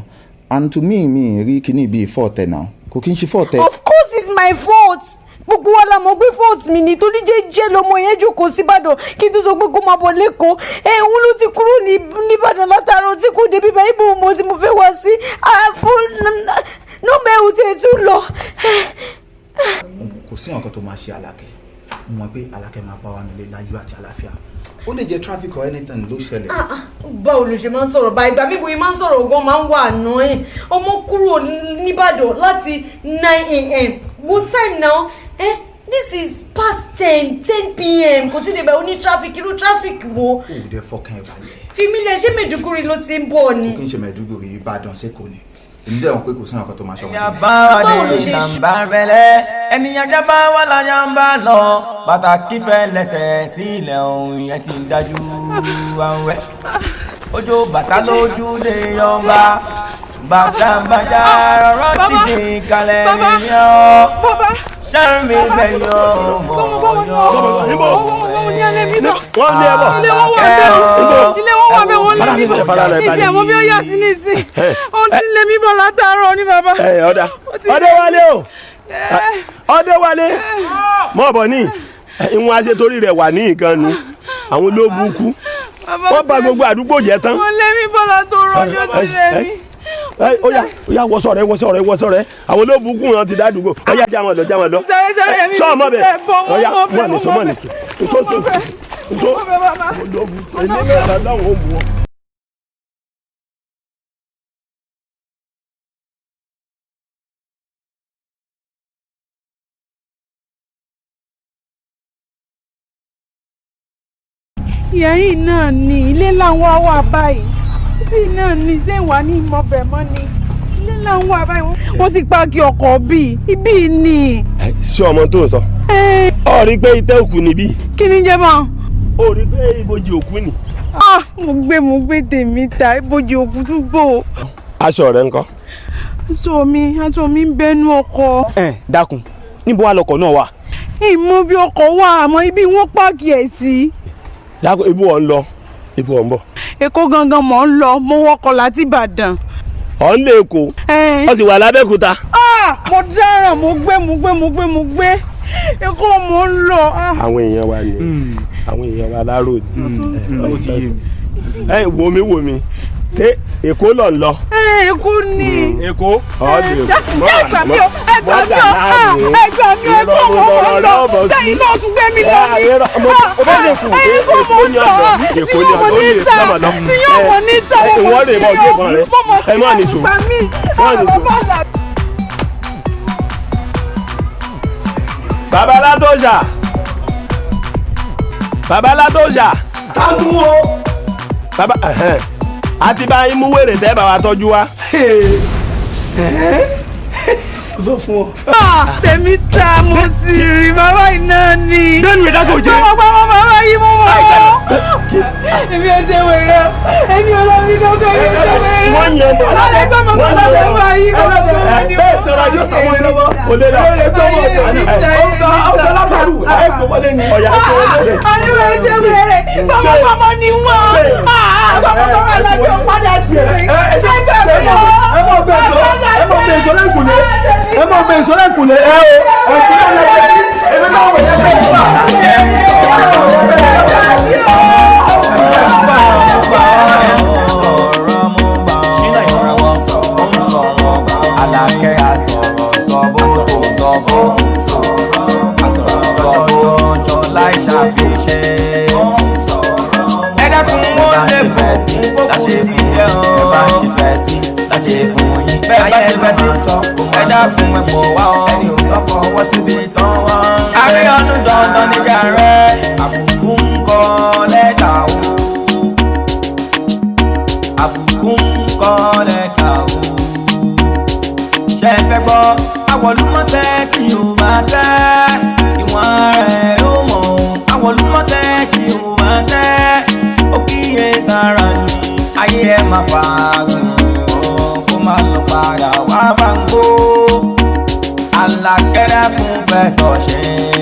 S18: and to me mi rí kíní bíi fọ́ọ̀tẹ̀ náà kò kì í ṣe fọ́ọ̀tẹ̀.
S6: of course it's my fault gbogbo wa la mọ̀ pé fault mi ni torí jẹ́jẹ́ lọmọ yẹn jókòó síbàdàn kí n tó sọ pé kó máa bọ̀ lẹ́kọ̀ọ́ òun ló ti kúrò níbàdàn látàárọ̀ tí kò débi báyìí bò mo tí mo fẹ́ wá sí fún nọ́mbà ẹ̀hún tí ẹ tún lọ.
S18: kò sí nǹkan tó máa ṣe Alákẹ́ mo mọ̀ pé Alákẹ́ máa bá wa nílé láyọ̀ àti àlàáfíà ó lè jẹ́ traffic or anything ló ṣẹlẹ̀.
S6: báwo ló ṣe máa ń sọ̀rọ̀ báyìí ìgbà míbo yìí máa ń sọ̀rọ̀ gan máa ń wà annoying ọmọ kúrò níbàdàn láti 9 a.m. good time now this is past 10 p.m. kò tí ì débẹ̀ ó ní traffic irú traffic wo.
S18: ó dẹ fọkàn ẹ balẹ̀.
S6: fi mí lẹ ṣé Maiduguri ló ti ń bọ̀ ni.
S18: kò kí n ṣe Maiduguri Ìbàdàn sẹ́kọ̀ọ́ ni èmi dẹ̀ wọ́n pé kò sí nǹkan tó máa ṣọwọ́.
S2: ẹ̀yà bá wà ní nàmbà rẹ̀lẹ̀ ẹnìyàn jábá wà láyà ń bá lọ pàtàkì fẹ́ lẹ́sẹ̀ sílẹ̀ ohun yẹn ti dájú àwẹ̀ ojú bàtà lójú lè yọba bàtà bàtà ọ̀rọ̀ ti di kalẹ̀ nìyẹn sẹ́mi bẹ̀yọ̀ mọ̀ yọ̀
S3: wọ́n lé ẹ bọ̀
S9: ilé wọn wà bẹ́ẹ̀ wọ́n lé mi bọ̀ ìdí ẹ̀ mọ́ bí ó yà sí ní ìsìn òun ti lé mi bọ̀ látàárọ̀ ní bàbá.
S19: ọdẹ wálé o ọdẹ wálé mọ̀ bọ̀ ní ìwọ̀n aṣetorí rẹ̀ wà ní ìkànnù àwọn olóògùn kú wọ́n bá gbogbo àdúgbò jẹ́ tán.
S9: wọ́n lé mi bọ̀ látàárọ̀ ọjọ́ ti rẹ̀ mi.
S19: Oya wọsọ rẹ àwọn olóògùn kù wọn ti dá àdúgbò ọyá já wọn lọ sọ ọmọ bẹ ọyá mọ nìṣó nso ẹni mẹ́ta láwọn ò mú ọ.
S9: ìyá yìí náà ní ilé làwọn wà báyìí ibi náà ní ṣé wà ní ìmọ̀bẹ̀ mọ́ ni ilé làwọn wà báyìí wọ́n ti pààkì ọkọ̀ bíi ibi ni.
S19: ṣé ọmọ tó ń sọ ọ rí pé itẹ́ òkú níbí.
S9: kí ni jẹ́ mọ́.
S19: ó rí pé ibojì òkú ni.
S9: mo gbé tèmi ta ibojì òkú tún gbò.
S19: aṣọ rẹ ńkọ́.
S9: aṣọ mi ń bẹnu ọkọ̀.
S5: dákun níbo wà lọkọ̀ náà wà.
S9: ìmọ̀ bí ọkọ̀ wà àmọ́ ibi wọ́n pààkì ẹ̀ sí.
S19: dákun ibo ọ̀ ń lọ ibo ọ̀ ń bọ̀.
S9: Èkó gangan mò ń lọ mo wọkọ̀ láti Ìbàdàn.
S19: ọ̀ ń lé Èkó ó sì wà lábẹ́òkúta.
S9: mo dáràn mo gbé Èkó mò ń lọ.
S19: àwọn èèyàn wa ni àwọn èèyàn wa láró ni ó ti yé mi. wò mí ṣé Èkó lọ ń lọ.
S9: Èkó ni.
S19: Èkó.
S9: ẹgbà mi o Èkó mo ń lọ sẹ́yìn náà tún gbé mi lọ ní. Èkó mo ń lọ tí yóò mọ ní ta
S19: ìwọ rè bọ̀ ọdún ìbọn rẹ ẹ má ní sùn. Babalátòṣà.
S3: tágùn o.
S19: bàbá àti bá yín mú wèrè tẹ́ bá wa tọ́jú wa.
S3: sọ fún ọ.
S9: tèmi ta mo sì rí bàbá iná ni.
S3: lẹ́nu ìdájọ́ jẹ́.
S9: mo gbọ́ bàbá yìí mo mọ̀ ọ́. èmi ò ṣe wèrè èmi ò lọ bí kankan yìí ṣe wèrè.
S19: wọ́n yẹn lọ.
S9: ọlọ́dẹ gbọ́mọ kọ́ lọ́dẹ bá yìí kọ́ lọ́dẹ bá yìí.
S3: bẹ́ẹ̀ sọ̀rọ̀ àjọ sàwọn ẹ̀ lọ́wọ́. olórí gbọ́mọ ọ̀gá lábàrú ẹ̀ gbọ́mọlé ni.
S9: àníwẹ̀ ṣe wèrè gbọ́mọ ni wọ́n. gbọ́mọ alájọ padà sí i. ṣé gbẹ̀mí o.
S3: ẹ mọ̀ bẹ́ẹ̀ sọ lẹ́kùnlé ẹ mọ̀ bẹ́ẹ̀ sọ lẹ́kùnlé ẹ o ẹ̀kúnlé lẹ́kùnlé ẹ̀mí náà wọ̀
S2: Alákẹ́ asọ̀rọ̀ sọ̀bọ̀ láì ṣàfiṣe. Ẹ dákun wọ́n lè fẹ́ sí láṣẹ fún yẹn o. Ẹ bá ṣe fẹ́ sí láṣẹ fún yín. Bẹ́ẹ̀ bá ṣe fẹ́ sí tọ́ ẹ dákun ẹ pọ̀ wá o. Ẹni ò lọ́ fọwọ́ síbi tán wá. Àrí ọdún dandan níjà rẹ̀ àbùkù ń kọ lẹ́tà o. Àbùkù ń kọ lẹ́tà o. Ṣé ẹ fẹ́ gbọ́ àwọ̀lúmọ̀tẹ́ kí o máa tẹ́ ìwọ̀n rẹ̀ ó mọ̀ àwọ̀lúmọ̀tẹ́ kí o máa tẹ́ ó kíyè sára má fàágùn kó má lọ padà wá fàǹgó. Alákẹ́ dákun fẹsọ̀ ṣe.